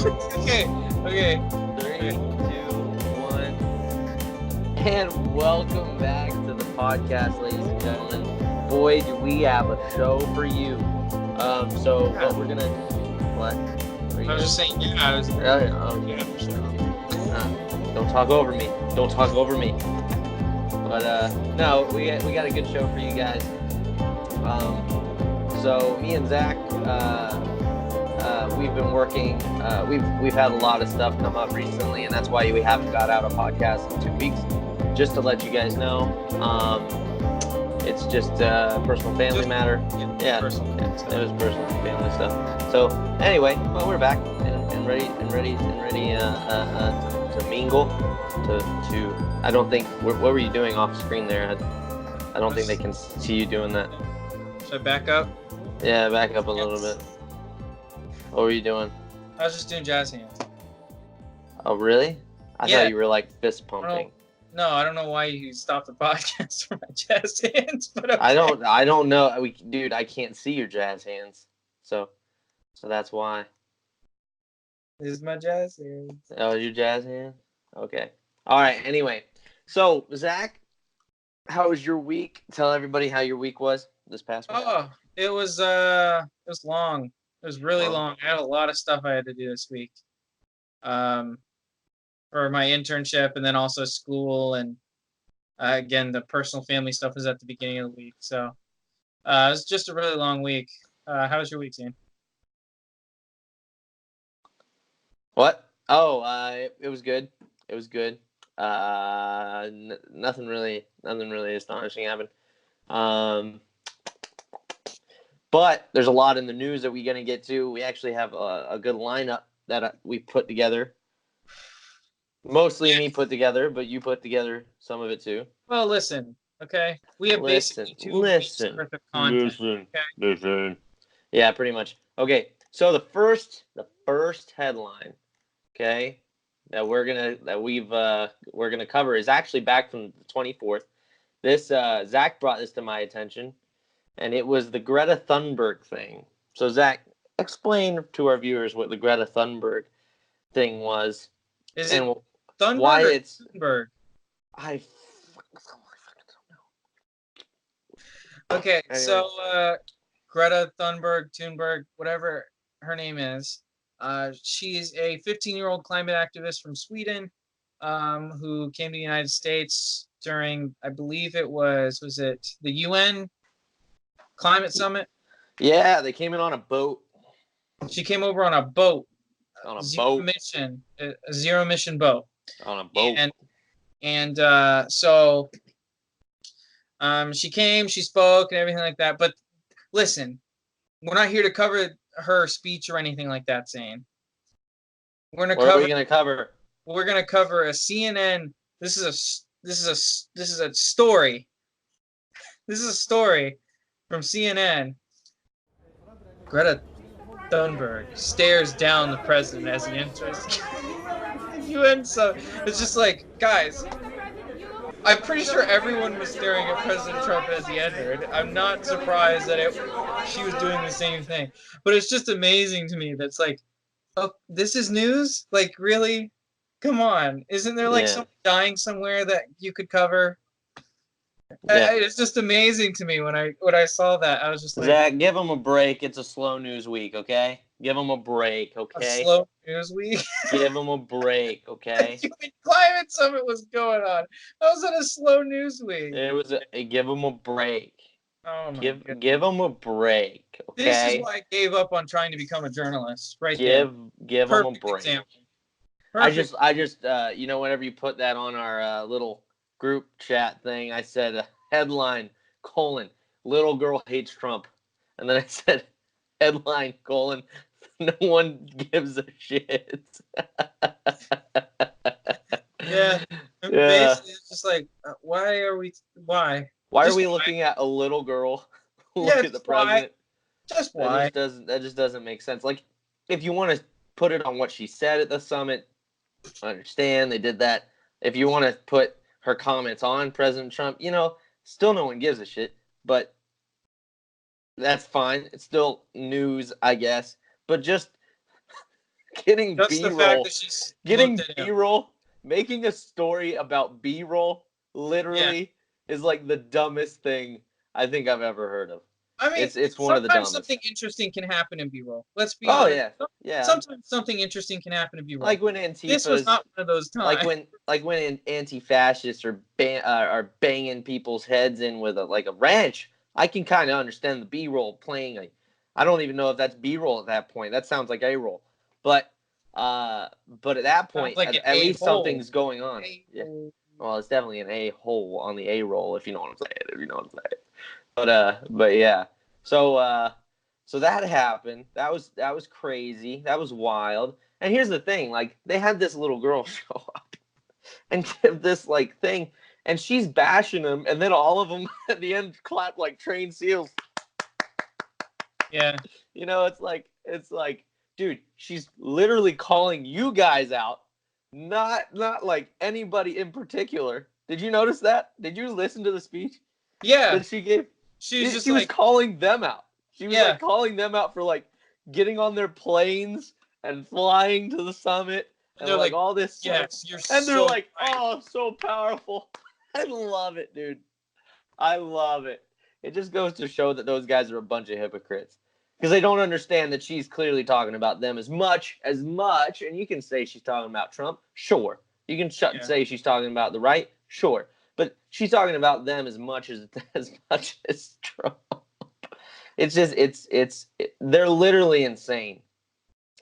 Okay. 3, 2, 1. And welcome back to the podcast, ladies and gentlemen. Boy, do we have a show for you. What we're gonna... What? I was just saying, yeah. Don't talk over me. Don't talk over me. But, no, we got a good show for you guys. So me and Zach, we've been working. We've had a lot of stuff come up recently, and that's why we haven't got out a podcast in 2 weeks. Just to let you guys know, it's just a personal family matter. Yeah, it was personal family stuff. So anyway, well, we're back and ready to mingle. To I don't think what were you doing off screen there? I don't think they can see you doing that. Should I back up? Yeah, back up a little bit. What were you doing? I was just doing jazz hands. Oh, really? I thought you were like fist pumping. No, I don't know why you stopped the podcast for my jazz hands, but okay. I don't know. Dude, I can't see your jazz hands. So that's why. This is my jazz hands. Oh, your jazz hands? Okay. All right. Anyway, so Zach, how was your week? Tell everybody how your week was this past week. Oh, it was long. It was really long. I had a lot of stuff I had to do this week. For my internship and then also school and again the personal family stuff was at the beginning of the week. So it was just a really long week. How was your week, Zane? What? Oh, it was good. It was good. Nothing really astonishing happened. But there's a lot in the news that we're gonna get to. We actually have a good lineup that we put together. Mostly me put together, but you put together some of it too. Well, listen, okay? We have basically 2 weeks worth of content. Listen. Yeah, pretty much. Okay, so the first headline, okay, we're gonna cover is actually back from the 24th. This Zach brought this to my attention, and it was the Greta Thunberg thing. So Zach, explain to our viewers what the Greta Thunberg thing was. Is it Thunberg why or it's Thunberg? I don't know. Okay, anyway. So Greta Thunberg, whatever her name is, she's a 15-year-old climate activist from Sweden, who came to the United States during, I believe it was it the UN Climate Summit? Yeah, they came in on a boat. She came over on a boat. On a zero boat. Mission, a zero mission boat. On a boat. And she came, she spoke, and everything like that. But listen, we're not here to cover her speech or anything like that, Zane. What are we gonna cover? We're gonna cover a CNN. This is a story. This is a story from CNN. Greta Thunberg stares down the president as he enters the UN. So it's just like, guys, I'm pretty sure everyone was staring at President Trump as he entered. I'm not surprised that she was doing the same thing. But it's just amazing to me that's like, oh, this is news? Like, really? Come on. Isn't there like someone dying somewhere that you could cover? Yeah. It's just amazing to me when I saw that. I was just like, Zach, give them a break. It's a slow news week, okay? Give them a break, okay? A slow news week? Give them a break, okay? Climate Summit was going on. How was it a slow news week? It was give them a break. Oh my God. Give them a break, okay? This is why I gave up on trying to become a journalist, right there. Give them a break. Example. I just whenever you put that on our little group chat thing, I said headline : little girl hates Trump, and then I said headline : no one gives a shit. Yeah. Basically, it's just like, why are we looking at a little girl look at the president? Just why? That just doesn't make sense. Like, if you want to put it on what she said at the summit, I understand they did that. If you want to put her comments on President Trump, still no one gives a shit. But that's fine. It's still news, I guess. But just getting Just the fact B-roll, that she's getting looked at him. B-roll, making a story about B-roll literally is like the dumbest thing I think I've ever heard of. I mean, It's one of the sometimes dumbest. something interesting can happen in B-roll. Let's be Oh honest. yeah. Sometimes something interesting can happen in B-roll. Like when This was Antifa's, not one of those times. like when anti-fascists are banging people's heads in with a wrench. I can kind of understand the B-roll playing. I don't even know if that's B-roll at that point. That sounds like A-roll. But at that point, like at least something's going on. Yeah. A-hole. Well, it's definitely an A-hole on the A-roll, if you know what I'm saying. If you know what I'm saying. But yeah. So that happened. That was crazy. That was wild. And here's the thing, like they had this little girl show up and give this like thing, and she's bashing them, and then all of them at the end clap like trained seals. Yeah. You know, it's like, dude, she's literally calling you guys out, not like anybody in particular. Did you notice that? Did you listen to the speech Yeah. that she gave? She was was calling them out. She was like calling them out for like getting on their planes and flying to the summit and they're like all this yes, stuff. you're And they're so like, right. oh, so powerful. I love it, dude. I love it. It just goes to show that those guys are a bunch of hypocrites because they don't understand that she's clearly talking about them as much. And you can say she's talking about Trump, sure. You can say she's talking about the right, sure. But she's talking about them as much as Trump. It's just they're literally insane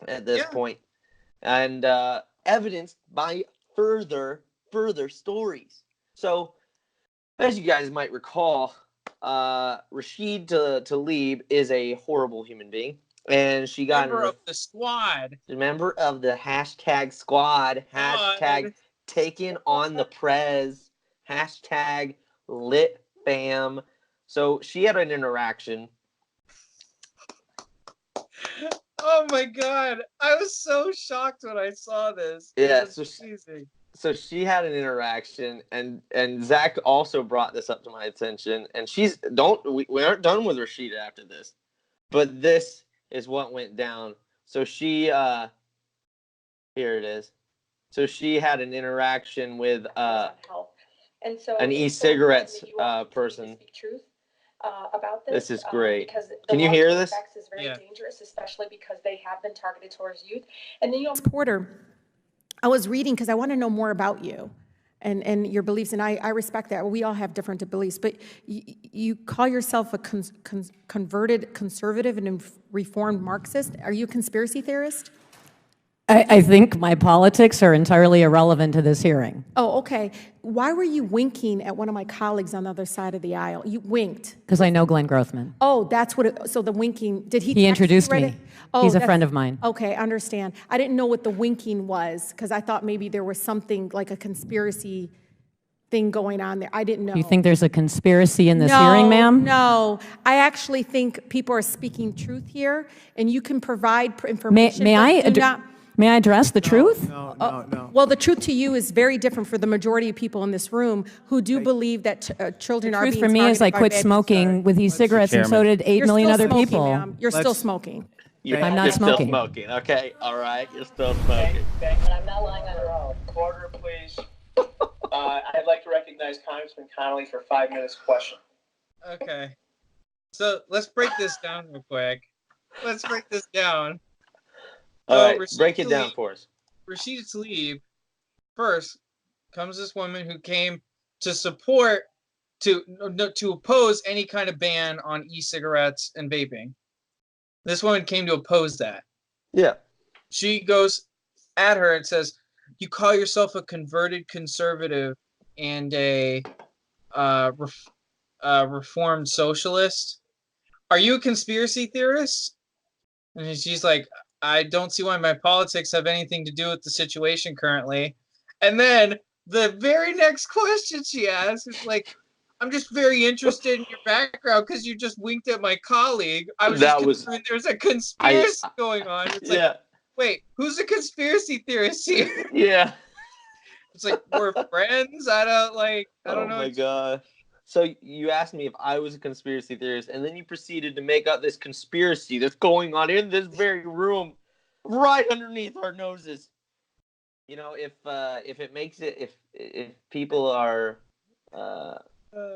at this point, and evidenced by further stories. So, as you guys might recall, Rashida Tlaib is a horrible human being, and she got member of the squad. The member of the hashtag squad, hashtag taking on the prez, hashtag lit fam. So she had an interaction. Oh my god. I was so shocked when I saw this. Yeah, so she had an interaction, and Zach also brought this up to my attention, and we aren't done with Rashida after this. But this is what went down. So she here it is. So she had an interaction with an e-cigarettes person. About this is great. Because can you hear this? Is very dangerous, especially because they have been targeted towards youth. And then Porter, I was reading because I want to know more about you and your beliefs, and I respect that. We all have different beliefs, but you call yourself a converted conservative and reformed Marxist. Are you a conspiracy theorist? I think my politics are entirely irrelevant to this hearing. Oh, okay. Why were you winking at one of my colleagues on the other side of the aisle? You winked. Because I know Glenn Grothman. Oh, that's what it, so the winking, did he? He introduced me. Oh, he's a friend of mine. Okay, I understand. I didn't know what the winking was, because I thought maybe there was something like a conspiracy thing going on there. I didn't know. You think there's a conspiracy in this hearing, ma'am? No, I actually think people are speaking truth here, and you can provide information. May I address the truth? No. Well, the truth to you is very different for the majority of people in this room who do believe that children are being targeted. The truth for me is I quit smoking with e-cigarettes, and so did 8 million other people. Ma'am. You're still smoking. I'm not smoking. Still smoking. Okay, all right, you're still smoking. Okay. I'm not lying on her. Order, please. I'd like to recognize Congressman Connolly for 5 minutes question. Okay. So let's break this down real quick. Let's break this down. All right, break it down for us. Rashida Tlaib, first comes this woman who came to support, to oppose any kind of ban on e-cigarettes and vaping. This woman came to oppose that. Yeah. She goes at her and says, "You call yourself a converted conservative and a reformed socialist. Are you a conspiracy theorist?" And she's like, "I don't see why my politics have anything to do with the situation currently." And then the very next question she asks is like, "I'm just very interested in your background because you just winked at my colleague. I was just concerned there's a conspiracy going on." It's like, wait, who's a conspiracy theorist here? Yeah. It's like, we're friends? I don't know. Oh my God. So you asked me if I was a conspiracy theorist, and then you proceeded to make up this conspiracy that's going on in this very room right underneath our noses. You know, if it makes it, if people are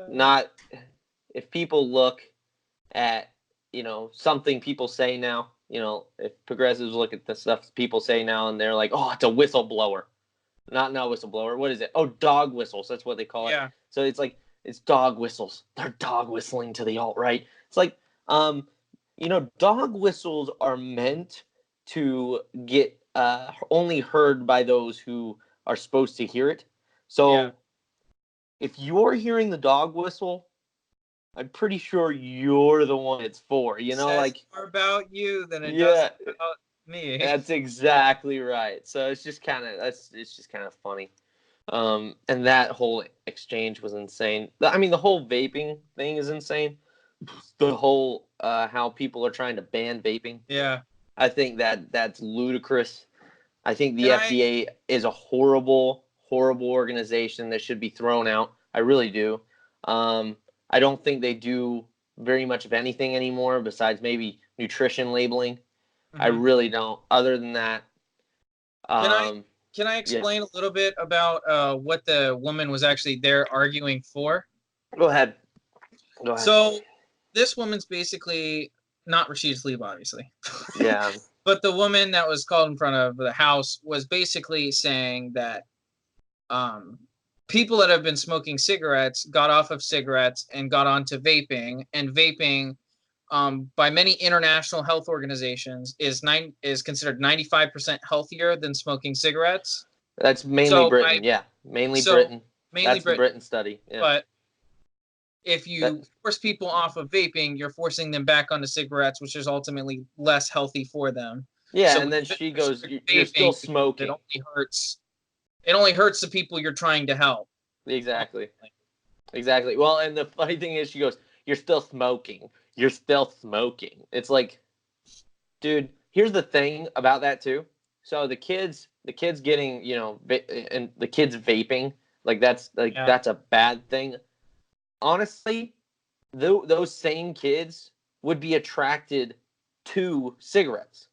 not, if people look at, you know, something people say now, you know, if progressives look at the stuff people say now and they're like, oh, it's a whistleblower. Not whistleblower. What is it? Oh, dog whistles. That's what they call it. Yeah. So it's like, it's dog whistles. They're dog whistling to the alt-right. It's like, you know, dog whistles are meant to get only heard by those who are supposed to hear it. So Yeah. if you're hearing the dog whistle, I'm pretty sure you're the one it's for. You know, Says like, more about you than it yeah, does about me. that's exactly right. So it's just kind of it's just kind of funny. And that whole exchange was insane. I mean, the whole vaping thing is insane. The whole how people are trying to ban vaping. Yeah. I think that's ludicrous. I think the Can FDA is a horrible, horrible organization that should be thrown out. I really do. I don't think they do very much of anything anymore besides maybe nutrition labeling. I Mhm. really don't. Other than that, Can I can I yeah. explain a little bit about what the woman was actually there arguing for? Go ahead. Go ahead. So this woman's basically not Rashida Tlaib, obviously. Yeah. But the woman that was called in front of the House was basically saying that people that have been smoking cigarettes got off of cigarettes and got onto vaping, and vaping, by many international health organizations, is considered 95% healthier than smoking cigarettes. That's mainly So Britain. Yeah. Mainly so Britain. mainly That's the Britain, Britain study. Yeah. but if That, you force people off of vaping, you're forcing them back onto cigarettes, which is ultimately less healthy for them. yeah. So And we then should she goes, restrict you're still vaping because smoking. it only hurts the people you're trying to help. Exactly. Exactly. Well, and the funny thing is, she goes, "You're still smoking. You're still smoking." It's like, dude. Here's the thing about that too. So the kids getting, you know, and the kids vaping, like that's Yeah. a bad thing. Honestly, those same kids would be attracted to cigarettes.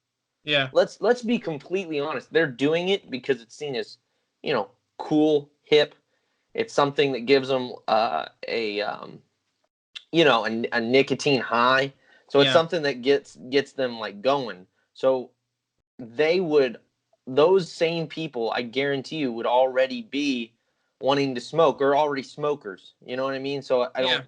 Yeah. Let's be completely honest. They're doing it because it's seen as, you know, cool, hip. It's something that gives them you know, a nicotine high. So it's Yeah. something that gets them like going. So they would, those same people, I guarantee you, would already be wanting to smoke or already smokers. You know what I mean? So Yeah.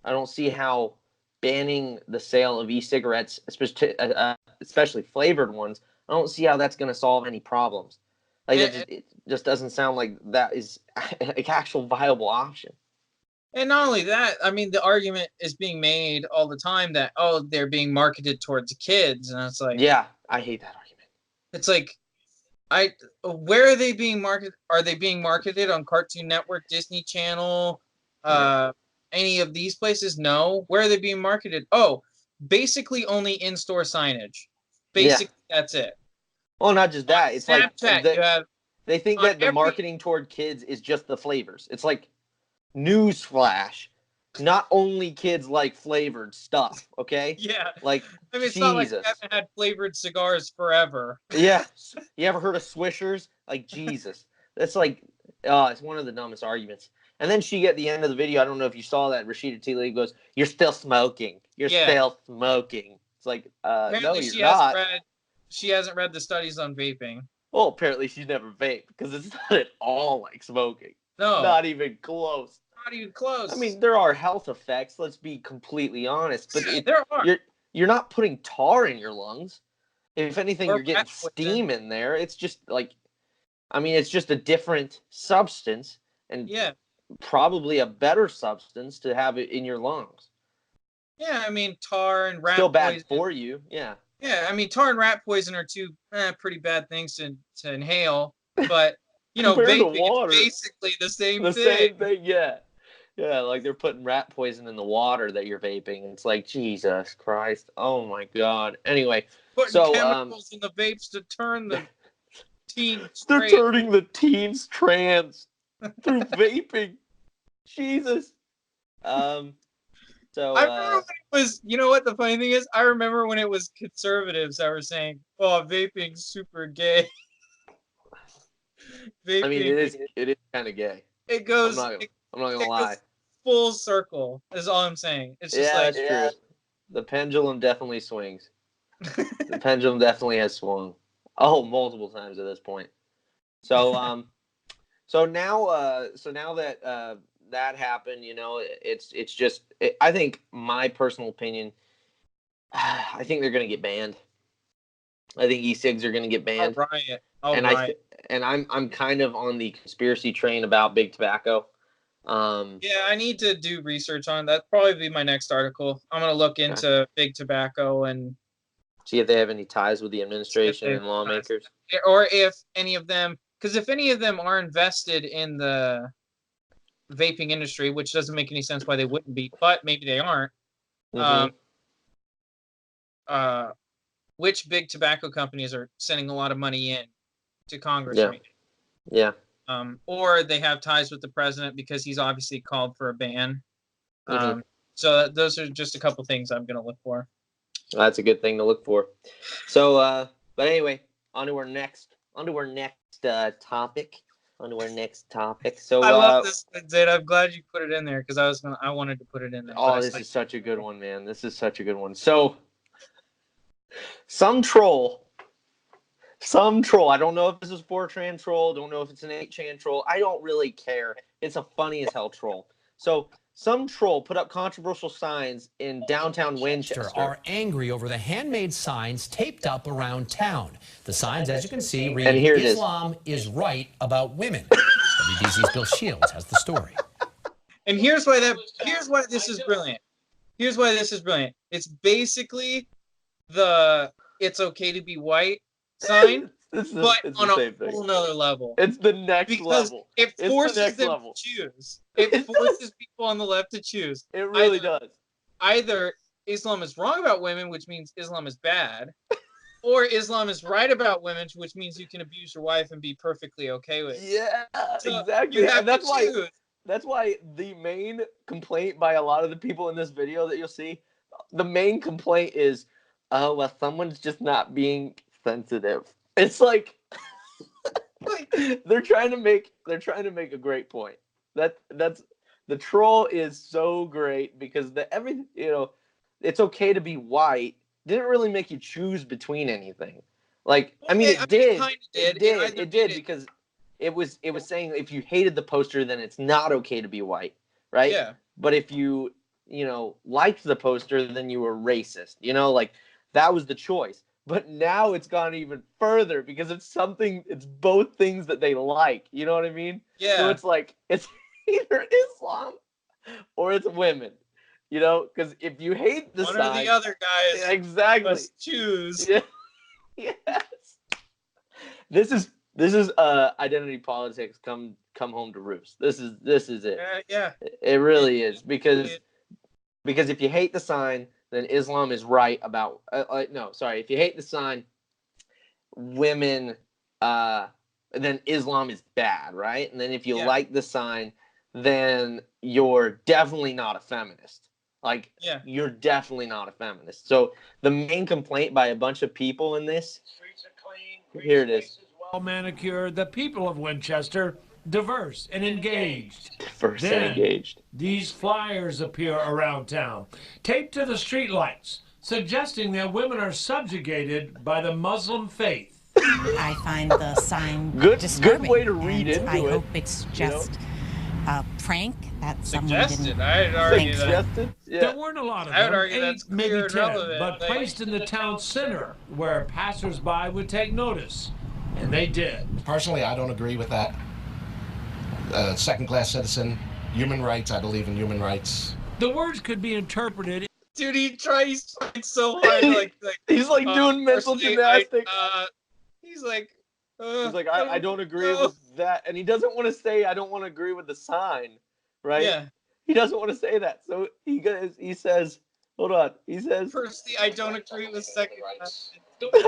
I don't see how banning the sale of e-cigarettes, especially flavored ones, I don't see how that's going to solve any problems. Like it just doesn't sound like that is an actual viable option. And not only that, I mean, the argument is being made all the time that, oh, they're being marketed towards kids, and it's like, Yeah, I hate that argument. it's like, where are they being marketed? Are they being marketed on Cartoon Network, Disney Channel, Yeah. any of these places? No. Where are they being marketed? Oh, basically only in-store signage. Basically, that's it. Well, not just On that. It's like Snapchat, you have they think on that the every marketing toward kids is just the flavors. It's like, newsflash, not only kids like flavored stuff. Okay, yeah. like I mean, it's not like you Jesus. haven't had flavored cigars forever. Yeah, you ever heard of Swishers? Like Jesus. That's like, it's one of the dumbest arguments. And then she at the end of the video, I don't know if you saw that, Rashida Tlaib goes, "You're still smoking. You're Yeah. still smoking." It's like, no, Apparently, you're not. she hasn't read the studies on vaping. Well, apparently she's never vaped because it's not at all like smoking. No, Not even close. not even close. I mean, there are health effects. Let's be completely honest. But there are. you're not putting tar in your lungs. If anything, Or you're getting rat poison. steam in there. It's just like, I mean, it's just a different substance and Yeah. probably a better substance to have it in your lungs. Yeah, I mean, tar and rat Still bad poison. for you. Yeah. Yeah, I mean, tar and rat poison are two pretty bad things to inhale. But, you know, Compared to vaping, water, it's basically the same the thing. same thing. Yeah. Yeah, like they're putting rat poison in the water that you're vaping. It's like, Jesus Christ. Oh my God. Anyway, Putting so chemicals in the vapes to turn the teens they're straight. turning the teens trans through vaping. Jesus. So I remember when it was, you know what the funny thing is? I remember when it was conservatives that were saying, "Oh, vaping's super gay." I mean, Vaping, it is kind of gay. it goes, I'm not gonna it lie. goes full circle. Is all I'm saying. It's just Yeah, like, that's true. The pendulum definitely swings. The pendulum definitely has swung. Oh, multiple times at this point. So so now that that happened, you know, it's just I think my personal opinion, I think they're gonna get banned. I think e-cigs are gonna get banned. I'll riot. I'll and riot. I'm kind of on the conspiracy train about big tobacco. Yeah, I need to do research on that. Probably be my next article. I'm gonna look into big tobacco and see if they have any ties with the if administration they, and lawmakers. or if any of them, because if any of them are invested in the vaping industry, which doesn't make any sense why they wouldn't be, but maybe they aren't. Mhm. Which big tobacco companies are sending a lot of money in to Congress Yeah. right Yeah. now? Or they have ties with the president because he's obviously called for a ban. Mhm. So those are just a couple things I'm going to look for. That's a good thing to look for. So, but anyway, on to our next topic. So, I love this, Zed. I'm glad you put it in there because I wanted to put it in there. oh, this is such a good one, man. This is such a good one. So, some troll. I don't know if this is 4chan troll. Don't know if it's an 8chan troll. I don't really care. It's a funny as hell troll. So some troll put up controversial signs in downtown Winchester. Are angry over the handmade signs taped up around town. The signs, as you can see, read, And here it is. Islam is right about women. WBZ's Bill Shields has the story. And here's why this is brilliant. Here's why this is brilliant. It's basically the "it's okay to be white" sign, but on a whole nother level. It's the next level. It forces them to choose. It forces people on the left to choose. It really does. Either Islam is wrong about women, which means Islam is bad, or Islam is right about women, which means you can abuse your wife and be perfectly okay with it. Yeah, So exactly. You have And that's to choose. that's why the main complaint by a lot of the people in this video that you'll see, the main complaint is, oh, well, someone's just not being sensitive. It's like they're trying to make a great point. That's the troll is so great because everything, you know, it's okay to be white didn't really make you choose between anything. Like, I mean, it did. It did because it was saying if you hated the poster, then it's not okay to be white, right? Yeah. But if you liked the poster, then you were racist. You know, like that was the choice. But now it's gone even further because it's both things that they like. You know what I mean? Yeah. So it's like it's either Islam or it's women. You know, because if you hate the one sign, or the other, guys, exactly, must choose. Yeah. Yes. This is identity politics come home to roost. This is it. Yeah. It really is because if you hate the sign, then Islam is right about if you hate the sign, women then Islam is bad, right? And then if you like the sign, then you're definitely not a feminist. Like, you're definitely not a feminist. So the main complaint by a bunch of people in this, here it is. Well manicured, the people of Winchester, diverse and engaged. These flyers appear around town, taped to the streetlights, suggesting that women are subjugated by the Muslim faith. I find the sign disturbing. Good way to read into I it. hope it's just a prank that someone Suggested. didn't I'd argue Suggested? Yeah. There weren't a lot of I would them, argue that's 8, maybe clear and 10, relevant. but placed in the town center where passersby would take notice. And they did. Personally, I don't agree with that. Second-class citizen, human rights, I believe in human rights. The words could be interpreted. Dude, he's trying so hard. He's like doing mental gymnastics. He's like, I don't agree with that. And he doesn't want to say, I don't want to agree with the sign, right? Yeah. He doesn't want to say that. So he says, hold on. He says, personally, I don't agree with second rights.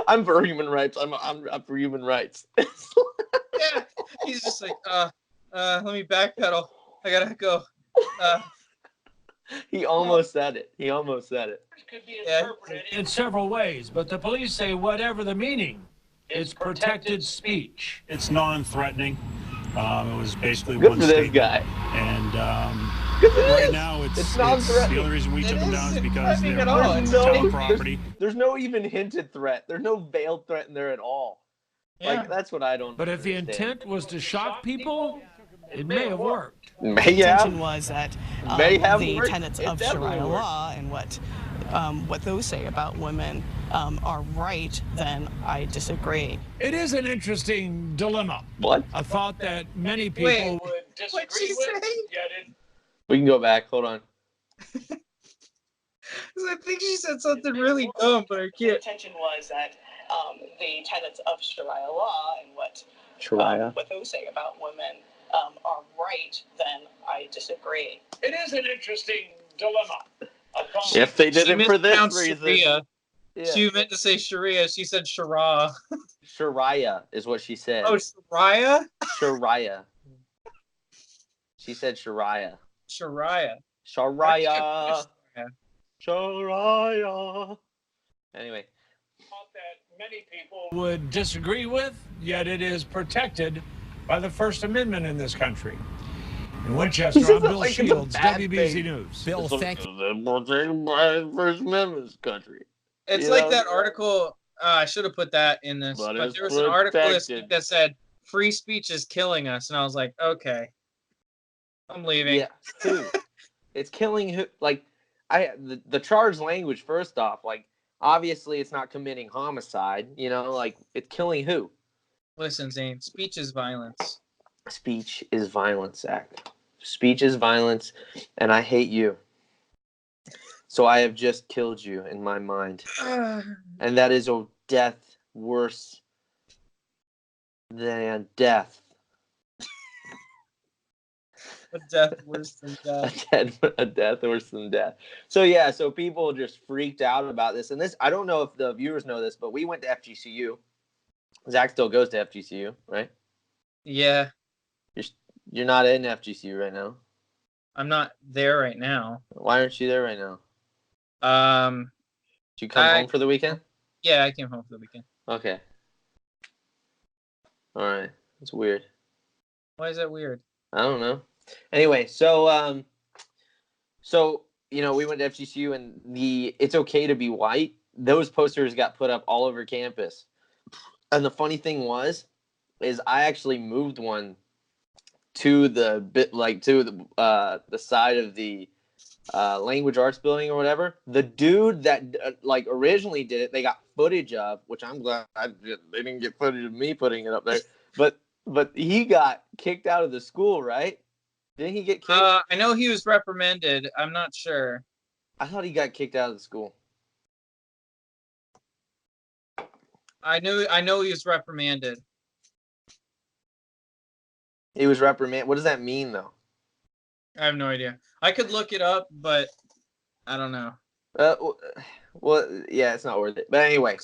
I'm for human rights. I'm for human rights. Yeah. He's just like, let me backpedal. I gotta go. He almost said it. He almost said it. Could be interpreted in several ways, but the police say whatever the meaning, it's protected speech. It's non-threatening. It was basically Good one for this statement. guy. And Right now it's non-threatening. the only reason we took them down is because they're no property. There's no even hinted threat. There's no veiled threat in there at all. Yeah. Like, that's what I don't But if the understand. intent was to shock people, it may have worked. May intention was that the worked. tenets It of definitely Sharia worked. law and what those say about women are right, then I disagree. It is an interesting dilemma. What? A thought that many people Wait, would what'd disagree she with. say? Yet it We can go back. Hold on. I think she said something really dumb, but I The can't. intention was that the tenets of Sharia law and Sharia. what those say about women are right, then I disagree. It is an interesting dilemma. If they did She it for this mispronounced reason. Sharia. Yeah. She meant to say Sharia. She said Shara. Sharia is what she said. Oh, Sharia? Sharia. She said Sharia. Sharia. Sharia. Sharia. Anyway. Thought that many people would disagree with, yet it is protected by the First Amendment in this country. In Winchester, I'm Bill like it's a Shields, bad WBZ thing. News. Bill, thank you. First Amendment country. It's You like know? that article. I should have put that in this, But but it's there was an article this protected. week that said free speech is killing us, and I was like, okay, I'm leaving. Yeah, who? It's killing who? Like, the charged language. First off, like, obviously it's not committing homicide. You know, like, it's killing who? Listen, Zane, speech is violence. Speech is violence, Zach. Speech is violence, and I hate you. So I have just killed you in my mind, and that is a death worse than death. A death worse than death. A death worse than death. So yeah, so people just freaked out about this. And this, I don't know if the viewers know this, but we went to FGCU. Zach still goes to FGCU, right? Yeah, You're not in FGCU right now. I'm not there right now. Why aren't you there right now? Did you come home for the weekend? Yeah, I came home for the weekend. Okay. All right. That's weird. Why is that weird? I don't know. Anyway, so you know, we went to FGCU, and the "It's okay to be white" those posters got put up all over campus. And the funny thing is I actually moved one to the side of the language arts building or whatever. The dude that originally did it, they got footage of, which I'm glad they didn't get footage of me putting it up there. But he got kicked out of the school, right? Didn't he get kicked? I know he was reprimanded. I'm not sure. I thought he got kicked out of the school. I know he was reprimanded. He was reprimanded. What does that mean, though? I have no idea. I could look it up, but I don't know. Well, yeah, it's not worth it. But anyway,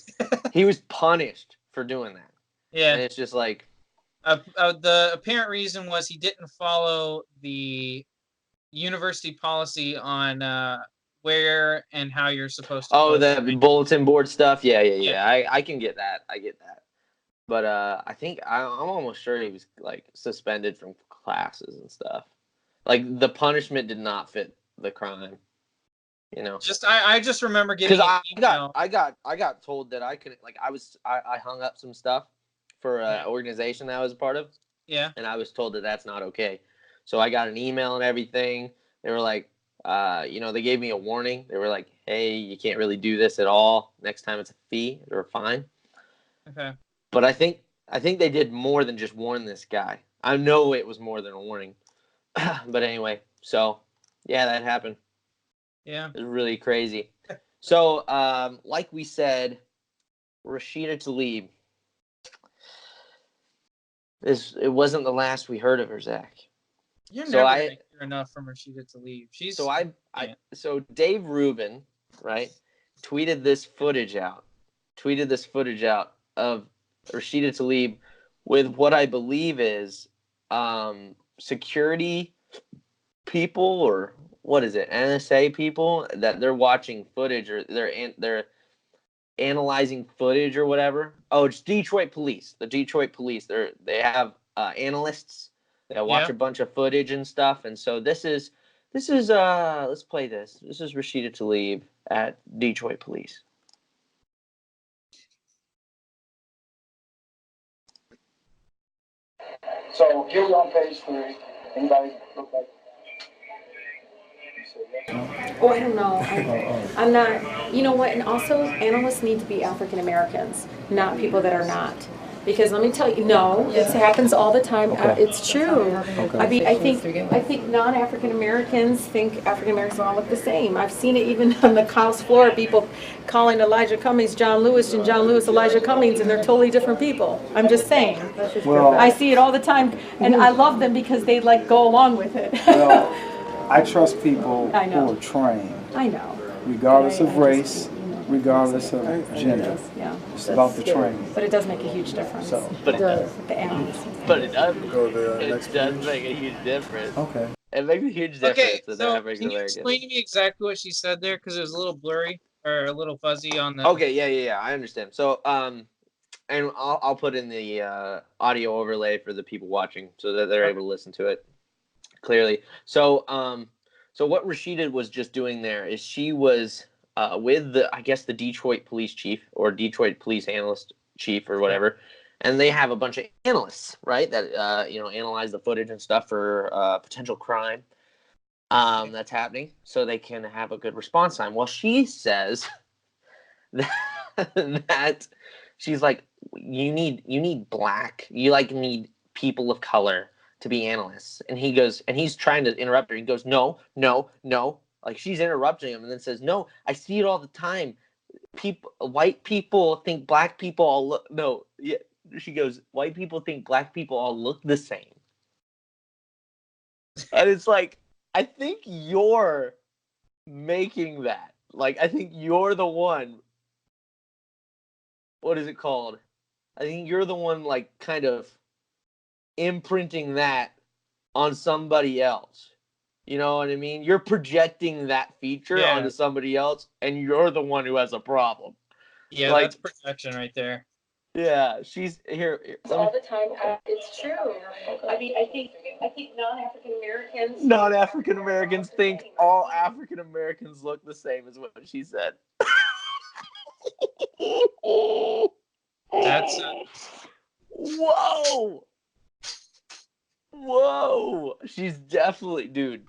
he was punished for doing that. Yeah. And it's just like... the apparent reason was he didn't follow the university policy on where and how you're supposed to. Oh, the bulletin board stuff. Yeah. I can get that. I get that. But I think I'm almost sure he was like suspended from classes and stuff. Like the punishment did not fit the crime. You know. I just remember getting because I got told that I couldn't, like, I hung up some stuff for an organization that I was a part of. Yeah. And I was told that that's not okay. So I got an email and everything. They were like, they gave me a warning. They were like, hey, you can't really do this at all. Next time it's a fee or a fine. Okay. But I think they did more than just warn this guy. I know it was more than a warning. But anyway, so yeah, that happened. Yeah. It was really crazy. So, like we said, Rashida Tlaib. It wasn't the last we heard of her, Zach. You're never gonna hear enough from Rashida Tlaib. So Dave Rubin, right, tweeted this footage out of Rashida Tlaib with what I believe is security people or what is it, NSA people, that they're watching footage, or they're analyzing footage or whatever. Oh, it's Detroit police. The Detroit police. They have analysts that watch a bunch of footage and stuff. And so this is let's play this. This is Rashida Tlaib at Detroit police. So here we're on page 3. Anybody look like? Oh, I don't know. I'm not, you know what, and also analysts need to be African Americans, not people that are not. Because let me tell you, no, it happens all the time. It's true. I mean, I think non-African Americans think African Americans all look the same. I've seen it even on the House floor, people calling Elijah Cummings John Lewis and John Lewis Elijah Cummings, and they're totally different people. I'm just saying. Well, I see it all the time, and I love them because they like go along with it. Well, I trust people who are trained. I know. Regardless of race, regardless of gender. Yeah. It's about the training. But it does make a huge difference. So, but it does. The analysts. But it does. It does make a huge difference. Okay. It makes a huge difference. Okay, to the so African can you American. explain to me exactly what she said there? Because it was a little blurry or a little fuzzy on the. Okay, yeah, I understand. So, and I'll put in the audio overlay for the people watching so that they're able to listen to it clearly. So, so what Rashida was just doing there is she was with I guess the Detroit police chief or Detroit police analyst chief or whatever, and they have a bunch of analysts, right? That analyze the footage and stuff for potential crime that's happening, so they can have a good response time. Well, she says that she's like, you need need people of color to be analysts. And he goes, and he's trying to interrupt her. He goes, no. Like, she's interrupting him and then says, no, I see it all the time. White people think black people all look, no. Yeah. She goes, white people think black people all look the same. And it's like, I think you're making that. Like, I think you're the one. What is it called? I think you're the one, like, kind of imprinting that on somebody else. You know what I mean? You're projecting that feature onto somebody else, and you're the one who has a problem. Yeah, like, that's projection right there. Yeah, she's here. All the time. It's true. I mean, I think non-African Americans think all African Americans look the same, is what she said. That's Whoa! She's definitely, dude.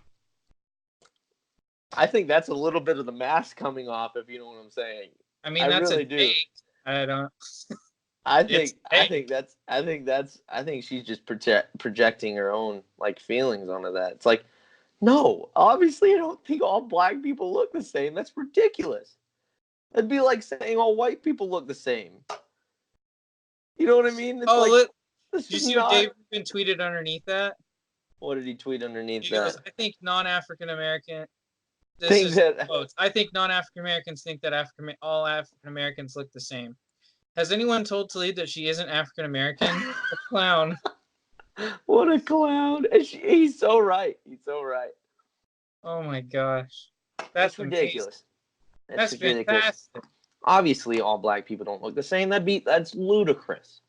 I think that's a little bit of the mask coming off, if you know what I'm saying. I mean, that's really a do. date. I don't. I think she's just projecting her own like feelings onto that. It's like, no, obviously I don't think all black people look the same. That's ridiculous. It'd be like saying all white people look the same. You know what I mean? Did you see what Dave Rubin tweeted underneath that? What did he tweet underneath He that? goes, I think non-African American. I think non-African Americans think that all African Americans look the same. Has anyone told Tlaib that she isn't African American? A clown. What a clown! He's so right. He's so right. Oh my gosh, that's ridiculous. That's fantastic. Obviously, all black people don't look the same. That's ludicrous.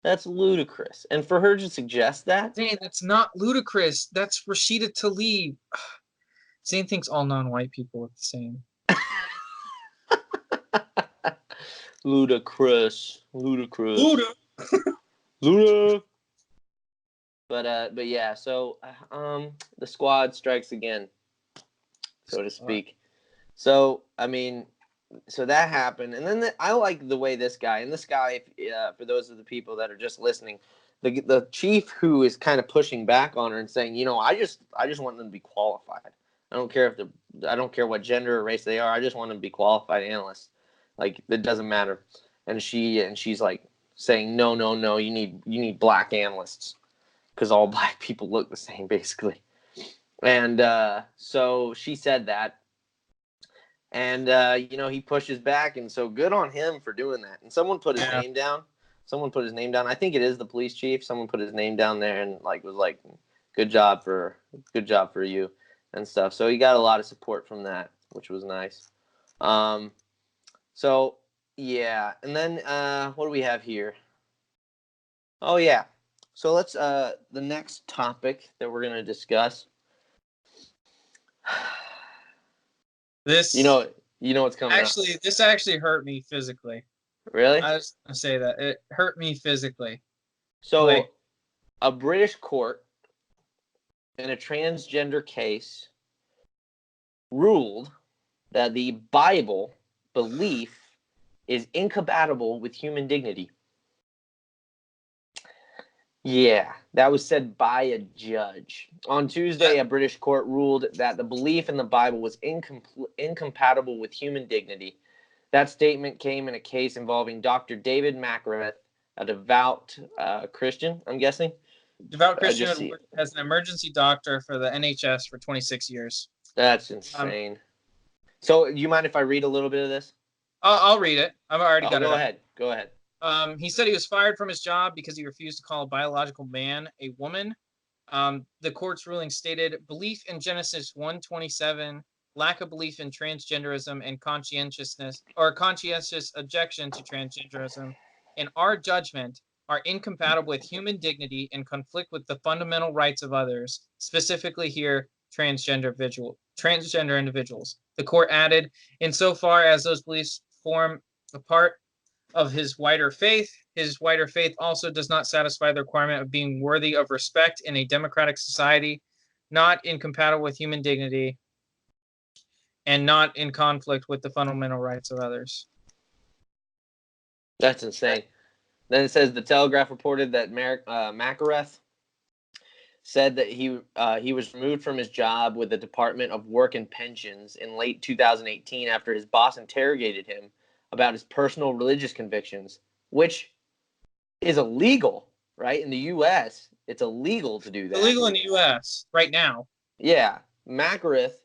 That's ludicrous. And for her to suggest that, Zane, that's not ludicrous. That's Rashida Tlaib. Zane thinks all non-white people look the same. Ludicrous. Luda. But yeah, so the squad strikes again, so to speak. So I mean, so that happened, and then I like the way this guy, for those of the people that are just listening, the chief who is kind of pushing back on her and saying, I just want them to be qualified. I don't care what gender or race they are. I just want them to be qualified analysts. Like, it doesn't matter. And she's like saying, no, you need black analysts because all black people look the same, basically. And so she said that. And, he pushes back. And so good on him for doing that. And someone put his name down. I think it is the police chief. Someone put his name down there and was like, good job for you. and stuff. So he got a lot of support from that, which was nice. So yeah, and then what do we have here? Oh yeah. So let's the next topic that we're gonna discuss. This you know what's coming actually up. This actually hurt me physically. Really? I was gonna say that it hurt me physically. So like, a British court in a transgender case ruled that the Bible belief is incompatible with human dignity. Yeah, that was said by a judge. On Tuesday, a British court ruled that the belief in the Bible was incompatible with human dignity. That statement came in a case involving Dr. David Mackworth, a devout Christian, I'm guessing. Devout Christian who worked as an emergency doctor for the NHS for 26 years. That's insane. So, you mind if I read a little bit of this? I'll read it. I've already got it. Go ahead. He said he was fired from his job because he refused to call a biological man a woman. The court's ruling stated belief in Genesis 1:27, lack of belief in transgenderism, and conscientious objection to transgenderism, in our judgment, are incompatible with human dignity and conflict with the fundamental rights of others, specifically here transgender individuals. The court added, insofar as those beliefs form a part of his wider faith also does not satisfy the requirement of being worthy of respect in a democratic society, not incompatible with human dignity, and not in conflict with the fundamental rights of others. That's insane. Then it says the Telegraph reported that Mackworth said that he was removed from his job with the Department of Work and Pensions in late 2018 after his boss interrogated him about his personal religious convictions, which is illegal, right? In the U.S., it's illegal to do that. Illegal in the U.S. right now. Yeah. Mackworth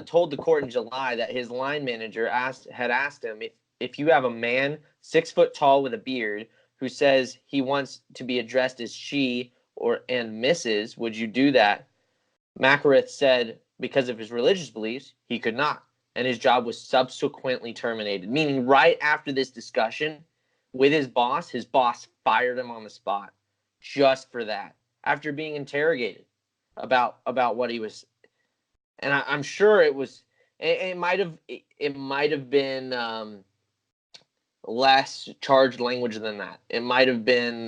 told the court in July that his line manager had asked him, if you have a man 6 foot tall with a beard who says he wants to be addressed as she and Mrs., would you do that? Mackworth said because of his religious beliefs, he could not. And his job was subsequently terminated, meaning right after this discussion with his boss fired him on the spot just for that, after being interrogated about what he was. And I'm sure it might have been less charged language than that. It might have been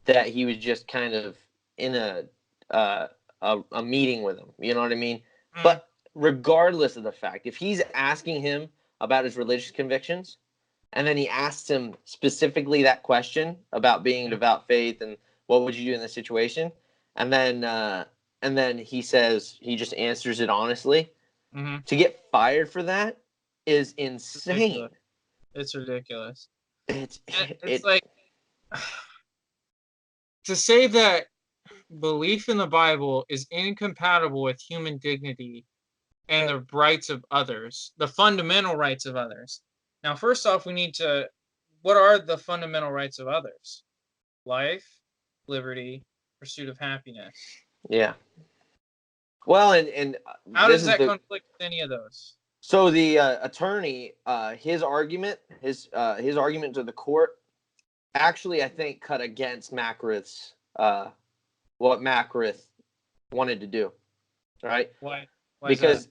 that he was just kind of in a meeting with him. You know what I mean? But regardless of the fact, if he's asking him about his religious convictions, and then he asks him specifically that question about being devout faith and what would you do in this situation, and then he says he just answers it honestly, to get fired for that is insane. It's ridiculous. It's like to say that belief in the Bible is incompatible with human dignity and the rights of others, the fundamental rights of others. Now, first off, we need to, what are the fundamental rights of others? Life, liberty, pursuit of happiness. Yeah. Well, and how does that conflict with any of those? So the attorney, his argument to the court, actually, I think, cut against Mackworth's what Mackworth wanted to do, right? Why because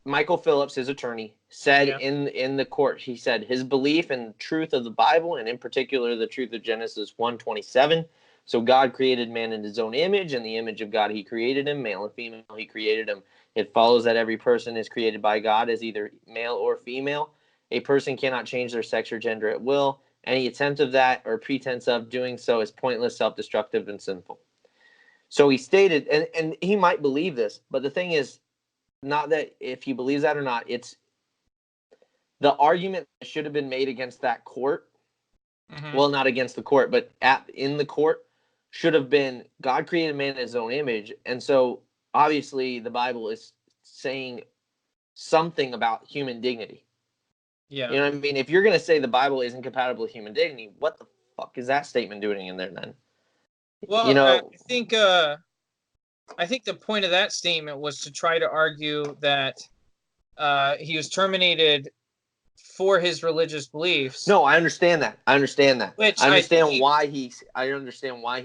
Michael Phillips, his attorney, said in the court, he said his belief in the truth of the Bible, and in particular the truth of Genesis 1:27. So God created man in his own image, and the image of God he created him, male and female he created him. It follows that every person is created by God as either male or female. A person cannot change their sex or gender at will. Any attempt of that or pretense of doing so is pointless, self-destructive, and sinful. So he stated, and he might believe this, but the thing is, not that if he believes that or not, it's the argument that should have been made against that court. Well, not against the court, but in the court should have been God created man in his own image. And so obviously the Bible is saying something about human dignity. Yeah. You know what I mean? If you're going to say the Bible isn't compatible with human dignity, what the fuck is that statement doing in there then? Well, I think I think the point of that statement was to try to argue that he was terminated for his religious beliefs. No, I understand that. Which I understand why he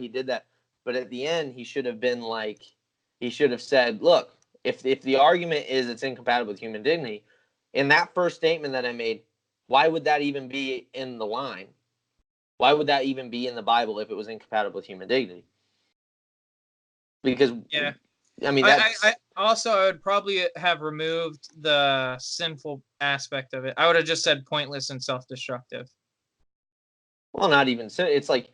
did that. But at the end, he should have been like, he should have said, look, if the argument is it's incompatible with human dignity, in that first statement that I made, why would that even be in the line? Why would that even be in the Bible if it was incompatible with human dignity? Because yeah, I mean, I would probably have removed the sinful aspect of it. I would have just said pointless and self-destructive. Well, not even sin. It's like